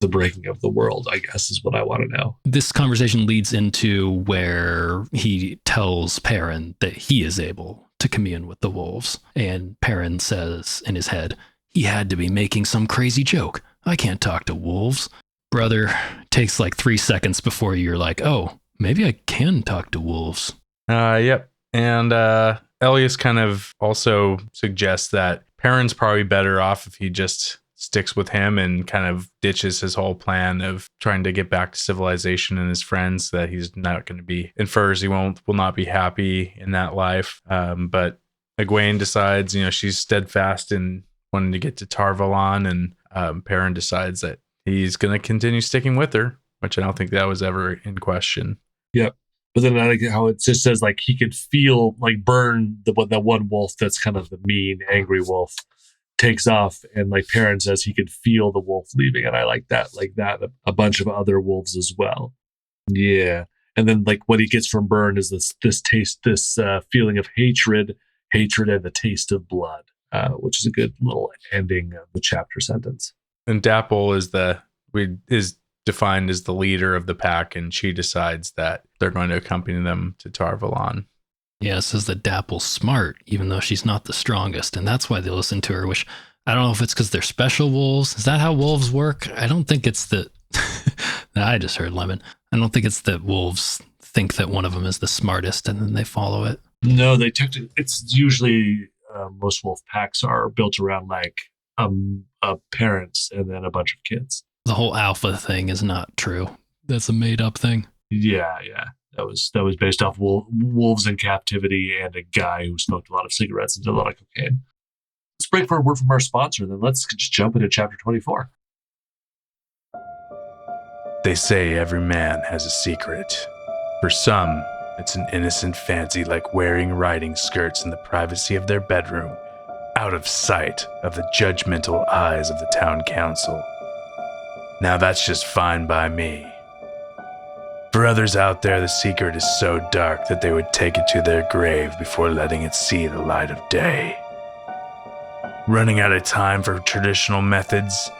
the breaking of the world, I guess, is what I want to know. This conversation leads into where he tells Perrin that he is able to commune with the wolves. And Perrin says in his head, he had to be making some crazy joke. I can't talk to wolves. Brother, takes like 3 seconds before you're like, oh, maybe I can talk to wolves. Yep. And Elias kind of also suggests that Perrin's probably better off if he just sticks with him and kind of ditches his whole plan of trying to get back to civilization and his friends, that he's not going to be, infers he will not be happy in that life. But Egwene decides, she's steadfast in wanting to get to Tar Valon, and Perrin decides that he's going to continue sticking with her, which I don't think that was ever in question. Yep. But then I like how it just says like he could feel like Burn, the one wolf that's kind of the mean, angry wolf, takes off, and like Perrin says he could feel the wolf leaving, and I like that a bunch of other wolves as well. Yeah. And then like what he gets from Burn is this taste, this feeling of hatred and the taste of blood, which is a good little ending of the chapter sentence. And Dapple is defined as the leader of the pack, and she decides that they're going to accompany them to Tar Valon. Yeah, it says that Dapple's smart, even though she's not the strongest, and that's why they listen to her, which I don't know if it's because they're special wolves. Is that how wolves work? I don't think it's that... I just heard Lemon. I don't think it's that wolves think that one of them is the smartest and then they follow it. No, it's usually most wolf packs are built around like parents and then a bunch of kids. The whole alpha thing is not true. That's a made up thing. Yeah. That was based off wolves in captivity and a guy who smoked a lot of cigarettes and did a lot of cocaine. Let's break for a word from our sponsor, then let's just jump into chapter 24. They say every man has a secret. For some, it's an innocent fancy like wearing riding skirts in the privacy of their bedroom, out of sight of the judgmental eyes of the town council. Now that's just fine by me. For others out there, the secret is so dark that they would take it to their grave before letting it see the light of day. Running out of time for traditional methods,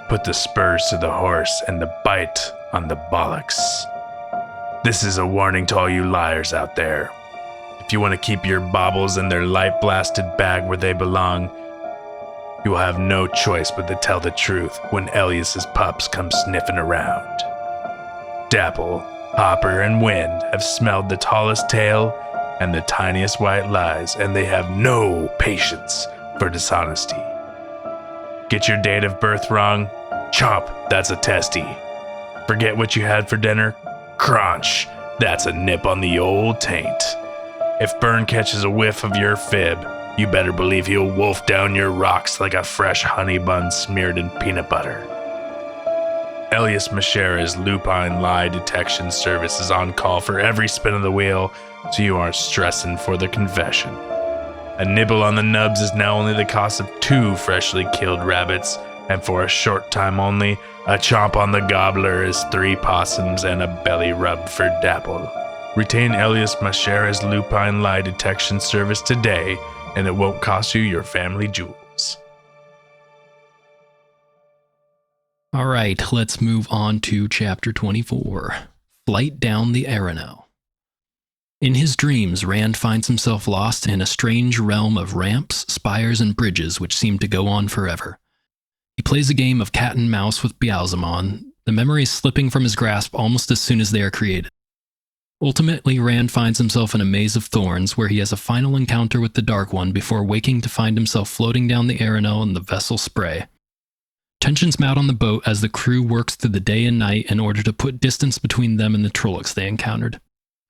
put the spurs to the horse and the bite on the bollocks. This is a warning to all you liars out there. If you want to keep your baubles in their light-blasted bag where they belong, you will have no choice but to tell the truth when Elias's pups come sniffing around. Dapple, Hopper, and Wind have smelled the tallest tale and the tiniest white lies, and they have no patience for dishonesty. Get your date of birth wrong? Chomp, that's a testy. Forget what you had for dinner? Crunch, that's a nip on the old taint. If Burn catches a whiff of your fib, you better believe he'll wolf down your rocks like a fresh honey bun smeared in peanut butter. Elias Mashera's lupine lie detection service is on call for every spin of the wheel, so you aren't stressing for the confession. A nibble on the nubs is now only the cost of 2 freshly killed rabbits, and for a short time only, a chomp on the gobbler is 3 possums and a belly rub for Dapple. Retain Elias Mashera's lupine lie detection service today, and it won't cost you your family jewels. All right, let's move on to chapter 24, Flight Down the Arenal. In his dreams, Rand finds himself lost in a strange realm of ramps, spires, and bridges which seem to go on forever. He plays a game of cat and mouse with Beelzemon, the memories slipping from his grasp almost as soon as they are created. Ultimately, Rand finds himself in a maze of thorns where he has a final encounter with the Dark One before waking to find himself floating down the Arenal in the vessel Spray. Tensions mount on the boat as the crew works through the day and night in order to put distance between them and the Trollocs they encountered.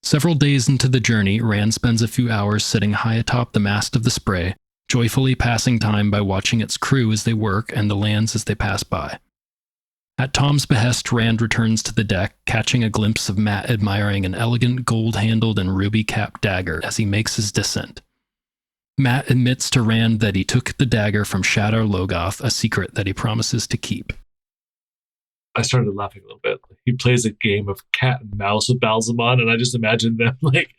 Several days into the journey, Rand spends a few hours sitting high atop the mast of the Spray, joyfully passing time by watching its crew as they work and the lands as they pass by. At Tom's behest, Rand returns to the deck, catching a glimpse of Mat admiring an elegant gold-handled and ruby-capped dagger as he makes his descent. Mat admits to Rand that he took the dagger from Shadar Logoth, a secret that he promises to keep. I started laughing a little bit. He plays a game of cat and mouse with Beelzemon, and I just imagine them like,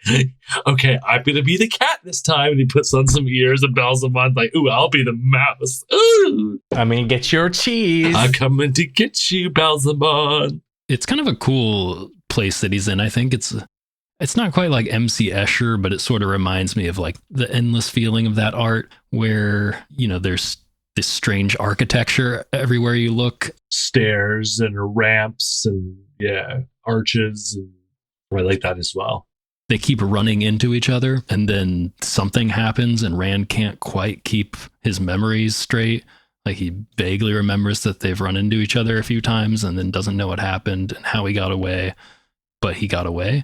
okay, I'm going to be the cat this time. And he puts on some ears, and Beelzemon's like, ooh, I'll be the mouse. Ooh, I mean, get your cheese. I'm coming to get you, Beelzemon. It's kind of a cool place that he's in. I think it's not quite like MC Escher, but it sort of reminds me of like the endless feeling of that art where, you know, there's this strange architecture everywhere you look. Stairs and ramps and arches. And I like that as well. They keep running into each other and then something happens and Rand can't quite keep his memories straight. Like he vaguely remembers that they've run into each other a few times and then doesn't know what happened and how he got away, but he got away.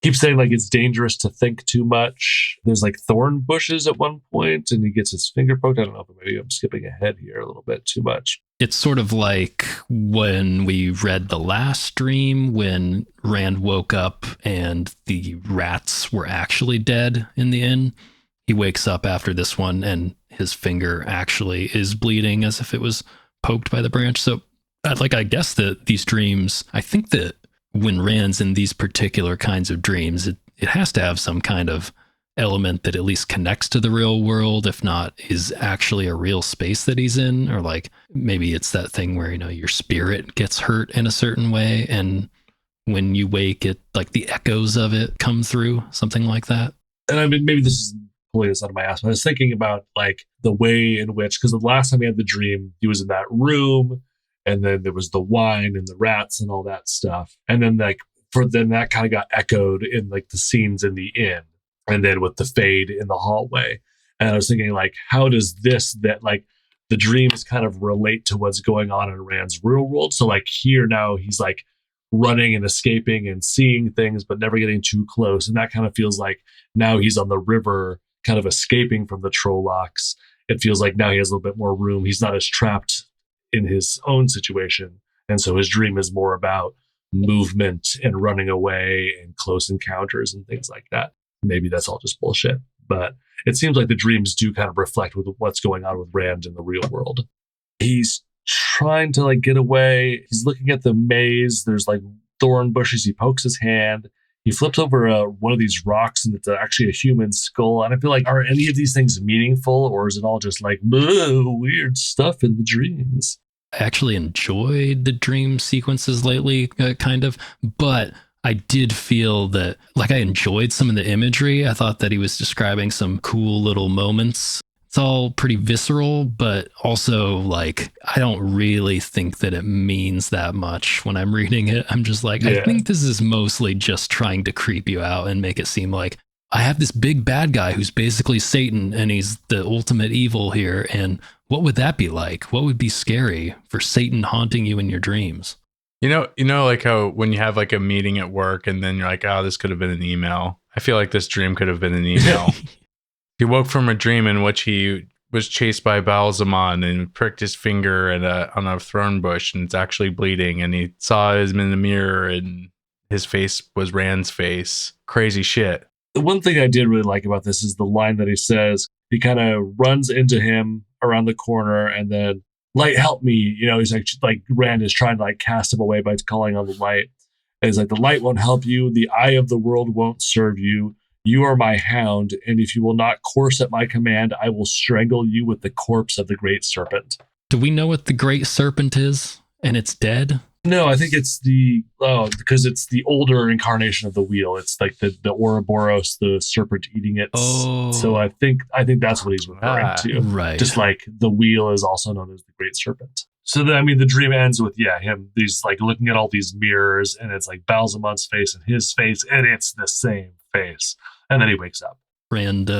Keeps saying like it's dangerous to think too much. There's like thorn bushes at one point and he gets his finger poked. I don't know, but maybe I'm skipping ahead here a little bit too much. It's sort of like when we read the last dream when Rand woke up and the rats were actually dead in the inn. He wakes up after this one and his finger actually is bleeding as if it was poked by the branch. So I guess that these dreams, I think that when Rand's in these particular kinds of dreams, it has to have some kind of element that at least connects to the real world, if not is actually a real space that he's in. Or like maybe it's that thing where, you know, your spirit gets hurt in a certain way. And when you wake, it like the echoes of it come through, something like that. And I mean, maybe this is pulling this out of my ass, but I was thinking about like the way in which, because the last time he had the dream, he was in that room. And then there was the wine and the rats and all that stuff. And then that kind of got echoed in like the scenes in the inn. And then with the fade in the hallway. And I was thinking like, how does that like the dreams kind of relate to what's going on in Rand's real world? So like here now he's like running and escaping and seeing things, but never getting too close. And that kind of feels like now he's on the river kind of escaping from the Trollocs. It feels like now he has a little bit more room. He's not as trapped in his own situation. And so his dream is more about movement and running away and close encounters and things like that. Maybe that's all just bullshit, but it seems like the dreams do kind of reflect with what's going on with Rand in the real world. He's trying to like get away. He's looking at the maze. There's like thorn bushes. He pokes his hand. He flips over one of these rocks and it's actually a human skull. And I feel like, are any of these things meaningful or is it all just like weird stuff in the dreams? I actually enjoyed the dream sequences lately, kind of, but I did feel that like I enjoyed some of the imagery. I thought that he was describing some cool little moments. It's all pretty visceral, but also like I don't really think that it means that much when I'm reading it. I'm just like, I think this is mostly just trying to creep you out and make it seem like I have this big bad guy who's basically Satan and he's the ultimate evil here. And what would that be like? What would be scary for Satan haunting you in your dreams? You know, like how when you have like a meeting at work and then you're like, oh, this could have been an email. I feel like this dream could have been an email. He woke from a dream in which he was chased by Beelzemon and pricked his finger on a thorn bush and it's actually bleeding. And he saw him in the mirror and his face was Rand's face. Crazy shit. The one thing I did really like about this is the line that he says. He kind of runs into him around the corner and then, light, help me. You know, he's like Rand is trying to like cast him away by calling on the light. And he's like, the light won't help you. The eye of the world won't serve you. You are my hound. And if you will not course at my command, I will strangle you with the corpse of the great serpent. Do we know what the great serpent is? And it's dead? No, I think it's because it's the older incarnation of the wheel. It's like the Ouroboros, the serpent eating it. Oh. So I think that's what he's referring to. Right. Just like the wheel is also known as the great serpent. So I mean, the dream ends with him. He's like looking at all these mirrors, and it's like Balzamon's face and his face, and it's the same face. And then he wakes up. Rand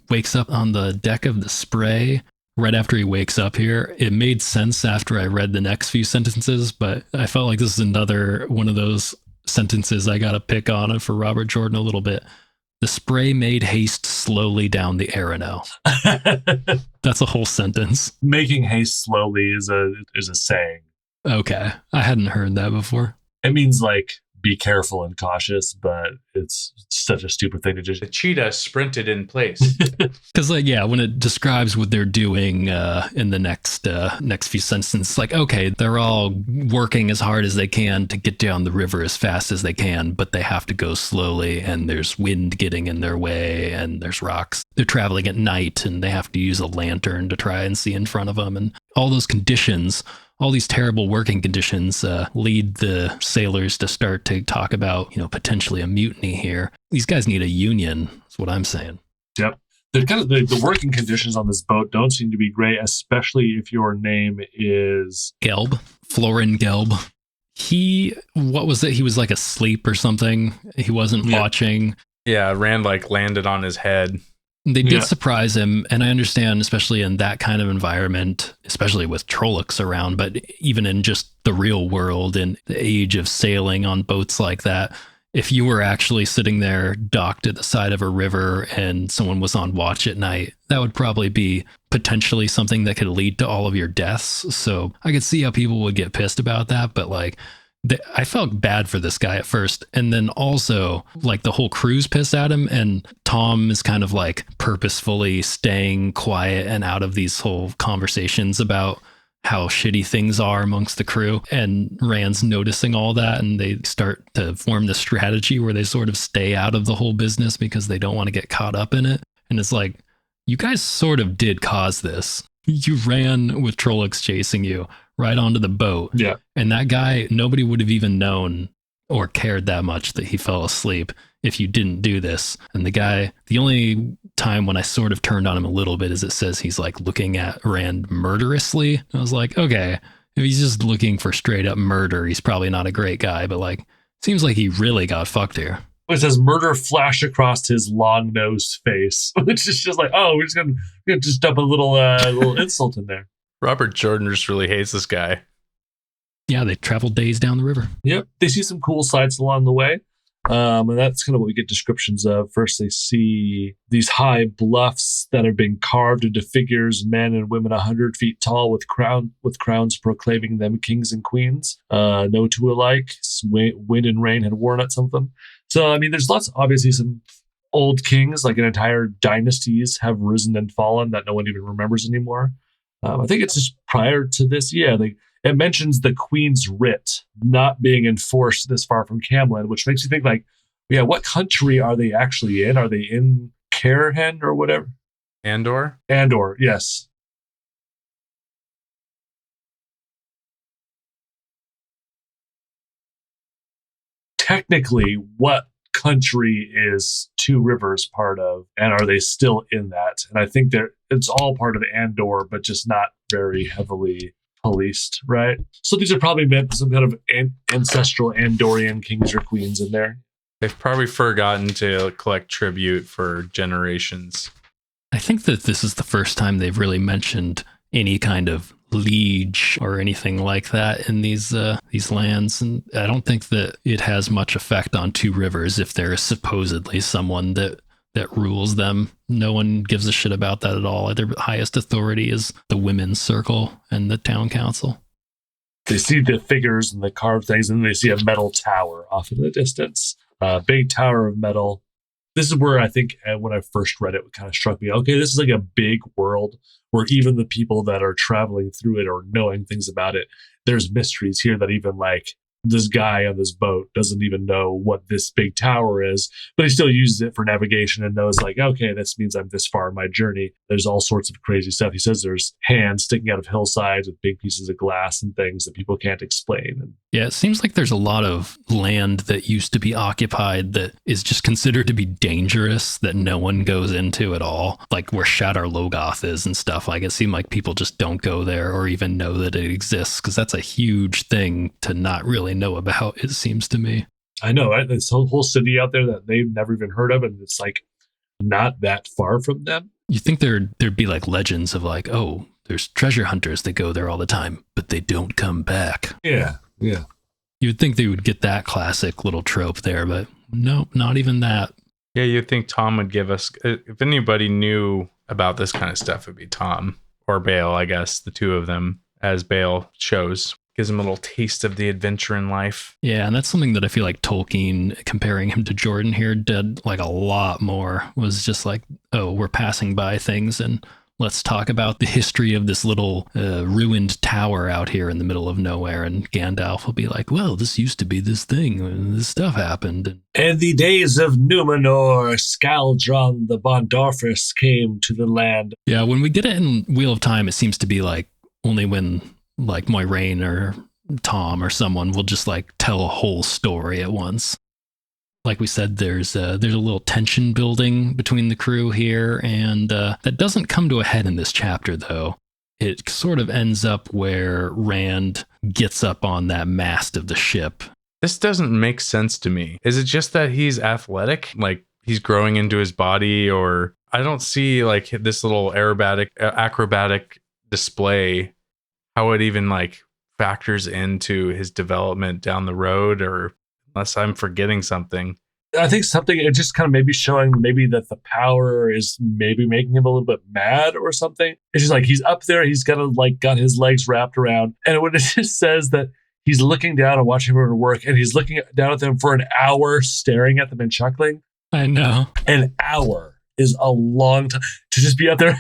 wakes up on the deck of the Spray. Right after he wakes up here, it made sense after I read the next few sentences, but I felt like this is another one of those sentences I got to pick on it for Robert Jordan a little bit. The Spray made haste slowly down the Arano. That's a whole sentence. Making haste slowly is a saying. Okay, I hadn't heard that before. It means like be careful and cautious, but it's such a stupid thing to just. The cheetah sprinted in place. Because when it describes what they're doing in the next few sentences, like, okay, they're all working as hard as they can to get down the river as fast as they can, but they have to go slowly, and there's wind getting in their way, and there's rocks. They're traveling at night, and they have to use a lantern to try and see in front of them, and all those conditions. All these terrible working conditions lead the sailors to start to talk about, potentially a mutiny here. These guys need a union, is what I'm saying. Yep. The working conditions on this boat don't seem to be great, especially if your name is Gelb, Florin Gelb. What was it? He was like asleep or something. He wasn't watching. Yeah, Rand landed on his head. They did surprise him, and I understand, especially in that kind of environment, especially with Trollocs around, but even in just the real world in the age of sailing on boats like that, if you were actually sitting there docked at the side of a river and someone was on watch at night, that would probably be potentially something that could lead to all of your deaths. So I could see how people would get pissed about that, but I felt bad for this guy at first. And then also, the whole crew's pissed at him. And Tom is kind of purposefully staying quiet and out of these whole conversations about how shitty things are amongst the crew. And Rand's noticing all that. And they start to form this strategy where they sort of stay out of the whole business because they don't want to get caught up in it. And it's like, you guys sort of did cause this. You ran with Trollocs chasing you right onto the boat. Yeah. And that guy, nobody would have even known or cared that much that he fell asleep if you didn't do this. And the only time when I sort of turned on him a little bit is it says he's looking at Rand murderously. I was like, okay, if he's just looking for straight up murder, he's probably not a great guy, but seems like he really got fucked here. It says murder flashed across his long-nosed face, which is just we're just gonna just dump a little insult in there. Robert Jordan just really hates this guy. Yeah, they traveled days down the river. Yep. They see some cool sights along the way. And that's kind of what we get descriptions of. First, they see these high bluffs that are being carved into figures, men and women 100 feet tall with crowns proclaiming them kings and queens. No two alike. Wind and rain had worn at some of them. So, I mean, there's obviously some old kings, an entire dynasties have risen and fallen that no one even remembers anymore. I think it's just prior to this. Yeah, it mentions the Queen's writ not being enforced this far from Camlin, which makes you think what country are they actually in? Are they in Carahen or whatever? Andor, yes. Technically, what country is Two Rivers part of, and are they still in that? And I think it's all part of Andor, but just not very heavily policed, right? So these are probably meant some kind of ancestral Andorian kings or queens in there. They've probably forgotten to collect tribute for generations. I think that this is the first time they've really mentioned any kind of liege or anything like that in these lands, and I don't think that it has much effect on Two Rivers if there is supposedly someone that rules them. No one gives a shit about that at all. Their highest authority is the women's circle and the town council. They see the figures and the carved things, and they see a metal tower off in the distance. Big tower of metal. This is where I think when I first read it, it kind of struck me. Okay, this is a big world where even the people that are traveling through it or knowing things about it, there's mysteries here that even this guy on this boat doesn't even know what this big tower is, but he still uses it for navigation and knows like, okay, this means I'm this far in my journey. There's all sorts of crazy stuff. He says there's hands sticking out of hillsides with big pieces of glass and things that people can't explain. And Yeah, it seems like there's a lot of land that used to be occupied that is just considered to be dangerous that no one goes into at all. Like where Shadar Logoth is and stuff. Like it seemed like people just don't go there or even know that it exists because that's a huge thing to not really know about, it seems to me. I know, right? This whole city out there that they've never even heard of, and it's like not that far from them. You think there'd be like legends of like, oh, there's treasure hunters that go there all the time, but they don't come back. Yeah. You'd think they would get that classic little trope there, but nope, not even that. Yeah, you'd think Tom would give us, if anybody knew about this kind of stuff, it'd be Tom or Bale, I guess, the two of them, as Bale shows. Gives him a little taste of the adventure in life. Yeah, and that's something that I feel like Tolkien, comparing him to Jordan here, did like a lot more. Was just like, oh, we're passing by things and let's talk about the history of this little ruined tower out here in the middle of nowhere. And Gandalf will be like, well, this used to be this thing. And this stuff happened. In the days of Numenor, Skaldron the Bondorfus came to the land. Yeah, when we get it in Wheel of Time, it seems to be like only when like Moiraine or Tom or someone will just like tell a whole story at once. Like we said, there's a little tension building between the crew here, and that doesn't come to a head in this chapter, though. It sort of ends up where Rand gets up on that mast of the ship. This doesn't make sense to me. Is it just that he's athletic? Like he's growing into his body, or I don't see like this little acrobatic display, how it even like factors into his development down the road, or unless I'm forgetting something. I think something, it just kind of maybe showing maybe that the power is maybe making him a little bit mad or something. It's just like he's up there, he's got his legs wrapped around, and when it just says that he's looking down and watching everyone work, and he's looking down at them for an hour, staring at them and chuckling. I know. An hour is a long time to just be out there.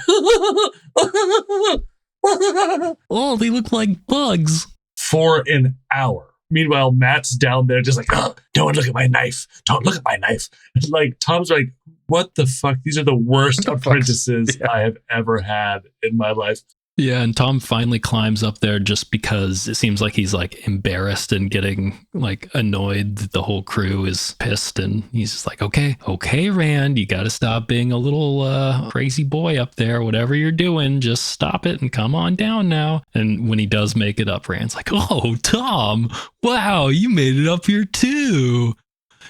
Oh, they look like bugs. For an hour. Meanwhile, Matt's down there just like, oh, don't look at my knife. Don't look at my knife. Like, Tom's like, what the fuck? These are the worst apprentices I have ever had in my life. Yeah, and Tom finally climbs up there just because it seems like he's like embarrassed and getting like annoyed that the whole crew is pissed, and he's just like, okay, Rand, you got to stop being a little crazy boy up there. Whatever you're doing, just stop it and come on down now. And when he does make it up, Rand's like, oh, Tom, wow, you made it up here too.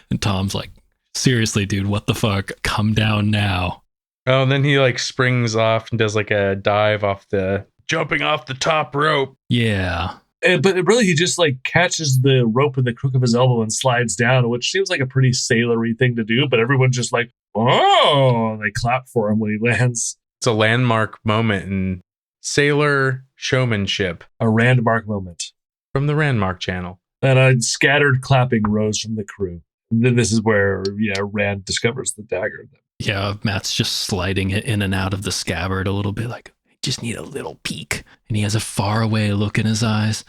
And Tom's like, seriously, dude, what the fuck? Come down now. Oh, and then he like springs off and does like a dive jumping off the top rope. Yeah. But really, he just like catches the rope in the crook of his elbow and slides down, which seems like a pretty sailory thing to do. But everyone's just like, oh, and they clap for him when he lands. It's a landmark moment in sailor showmanship. A Randmark moment. From the Randmark channel. And a scattered clapping rose from the crew. And then this is where, Rand discovers the dagger. Yeah, Matt's just sliding it in and out of the scabbard a little bit, like, I just need a little peek. And he has a faraway look in his eyes.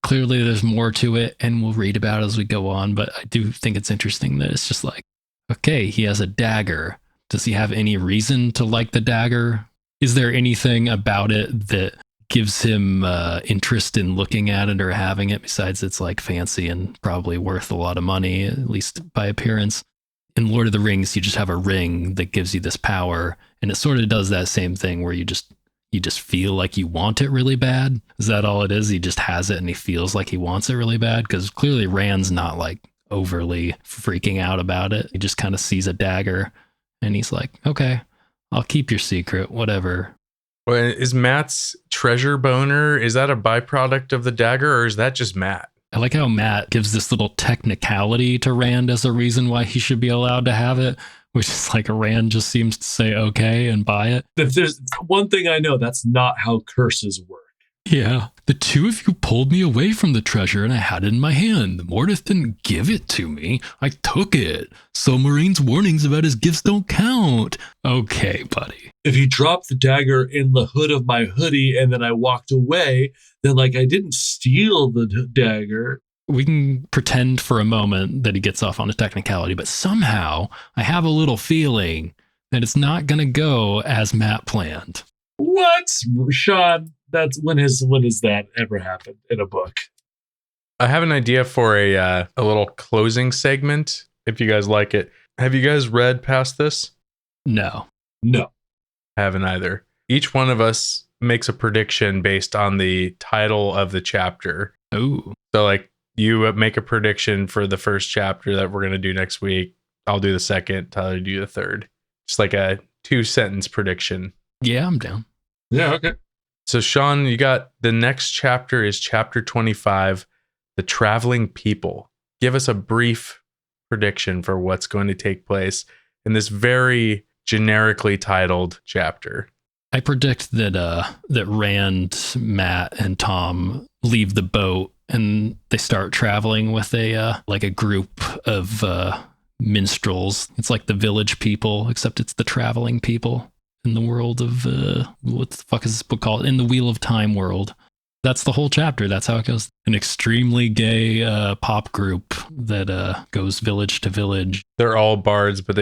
Clearly, there's more to it, and we'll read about it as we go on, but I do think it's interesting that it's just like, okay, he has a dagger. Does he have any reason to like the dagger? Is there anything about it that gives him interest in looking at it or having it, besides it's like fancy and probably worth a lot of money, at least by appearance? In Lord of the Rings, you just have a ring that gives you this power, and it sort of does that same thing where you just feel like you want it really bad. Is that all it is? He just has it and he feels like he wants it really bad? Because clearly Rand's not like overly freaking out about it. He just kind of sees a dagger and he's like, okay, I'll keep your secret, whatever. Well, is Matt's treasure boner, is that a byproduct of the dagger, or is that just Matt? I like how Matt gives this little technicality to Rand as a reason why he should be allowed to have it, which is like Rand just seems to say okay and buy it. If there's one thing I know, that's not how curses work. Yeah. The two of you pulled me away from the treasure and I had it in my hand. Mordeth didn't give it to me. I took it. So Moiraine's warnings about his gifts don't count. Okay, buddy. If you dropped the dagger in the hood of my hoodie and then I walked away, then like I didn't steal the dagger. we can pretend for a moment that he gets off on a technicality, but somehow I have a little feeling that it's not going to go as Matt planned. What, Sean? That's when has that ever happened in a book? I have an idea for a little closing segment, if you guys like it. Have you guys read past this? No. No. Haven't either. Each one of us makes a prediction based on the title of the chapter. Ooh. So, like, you make a prediction for the first chapter that we're going to do next week. I'll do the second. Tyler, do the third. Just like a 2-sentence prediction. Yeah, I'm down. Yeah, okay. So, Sean, you got the next chapter is chapter 25, The Traveling People. Give us a brief prediction for what's going to take place in this very generically titled chapter. I predict that Rand, Matt, and Tom leave the boat and they start traveling with a group of minstrels. It's like the village people, except it's the traveling people in the world of what the fuck is this book called? In the Wheel of Time world. That's the whole chapter. That's how it goes. An extremely gay pop group that goes village to village. They're all bards, but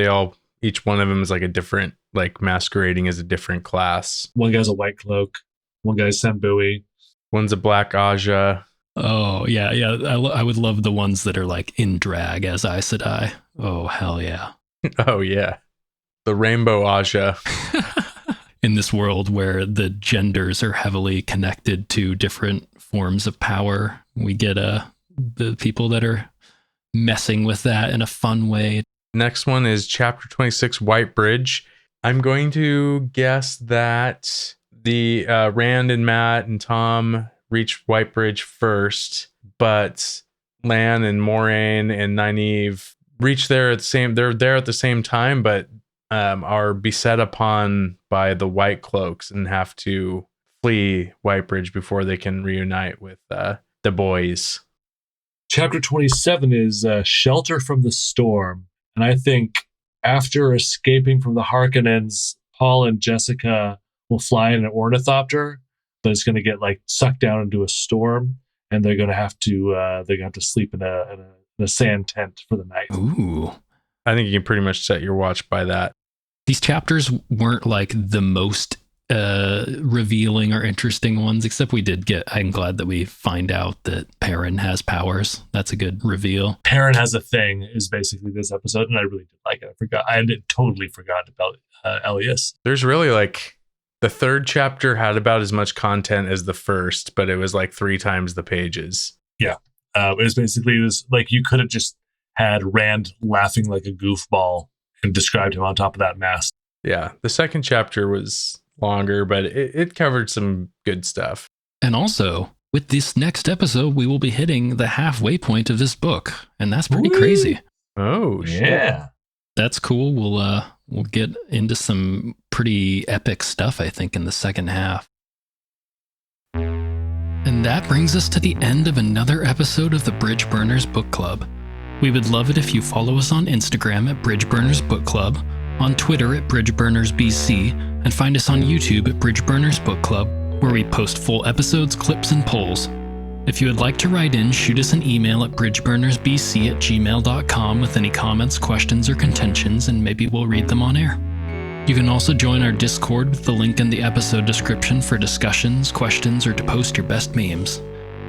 each one of them is like a different, like masquerading as a different class. One guy's a white cloak. One guy's Sambui. One's a black Aja. Oh, yeah. I would love the ones that are like in drag as Aes Sedai. Oh, hell yeah. Oh, yeah. The rainbow Aja. In this world where the genders are heavily connected to different forms of power, we get the people that are messing with that in a fun way. Next one is chapter 26, White Bridge. I'm going to guess that the Rand and Matt and Tom reach White Bridge first, but Lan and Moraine and Nynaeve reach there at the same. They're there at the same time, but are beset upon by the White Cloaks and have to flee White Bridge before they can reunite with the boys. Chapter 27 is Shelter from the Storm. And I think after escaping from the Harkonnens, Paul and Jessica will fly in an ornithopter, but it's going to get like sucked down into a storm, and they're going to have to sleep in a sand tent for the night. Ooh. I think you can pretty much set your watch by that. These chapters weren't like the most revealing or interesting ones, except I'm glad that we find out that Perrin has powers. That's a good reveal. Perrin has a thing is basically this episode, and I really did like it. I totally forgot about Elias. There's really like the third chapter had about as much content as the first, but it was like 3 times the pages. Yeah. It was basically this, like you could have just had Rand laughing like a goofball and described him on top of that mast. Yeah. The second chapter was longer, but it covered some good stuff. And also, with this next episode, we will be hitting the halfway point of this book, and that's pretty crazy. Oh, shit. Yeah. That's cool. We'll get into some pretty epic stuff, I think, in the second half. And that brings us to the end of another episode of the Bridge Burners Book Club. We would love it if you follow us on Instagram at Bridge Burners Book Club, on Twitter at Bridge Burners BC, and find us on YouTube at Bridge Burners Book Club, where we post full episodes, clips, and polls. If you would like to write in, shoot us an email at bridgeburnersbc@gmail.com with any comments, questions, or contentions, and maybe we'll read them on air. You can also join our Discord with the link in the episode description for discussions, questions, or to post your best memes.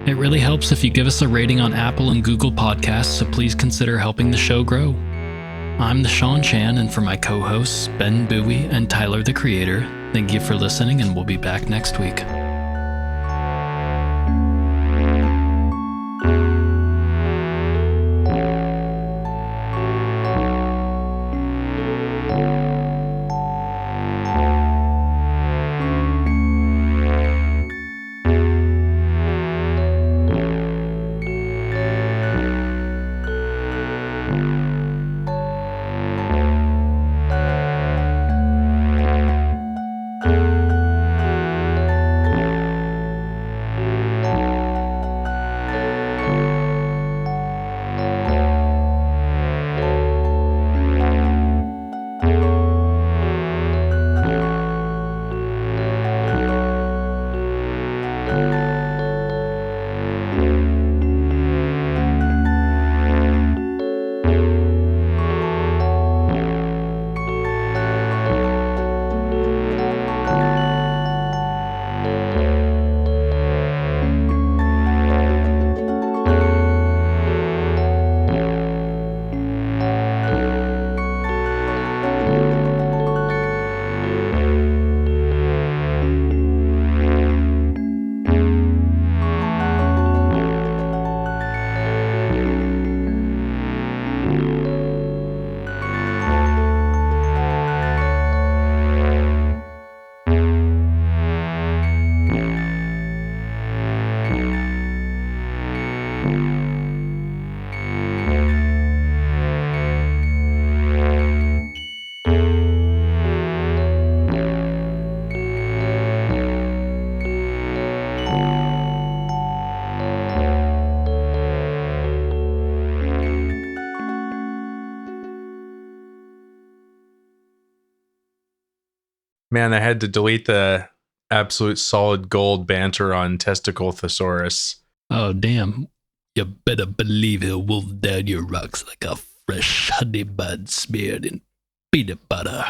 It really helps if you give us a rating on Apple and Google Podcasts, so please consider helping the show grow. I'm the Sean Chan, and for my co-hosts, Ben Bowie and Tyler the Creator, thank you for listening, and we'll be back next week. Man, I had to delete the absolute solid gold banter on Testicle Thesaurus. Oh, damn. You better believe he'll wolf down your rocks like a fresh honey bun smeared in peanut butter.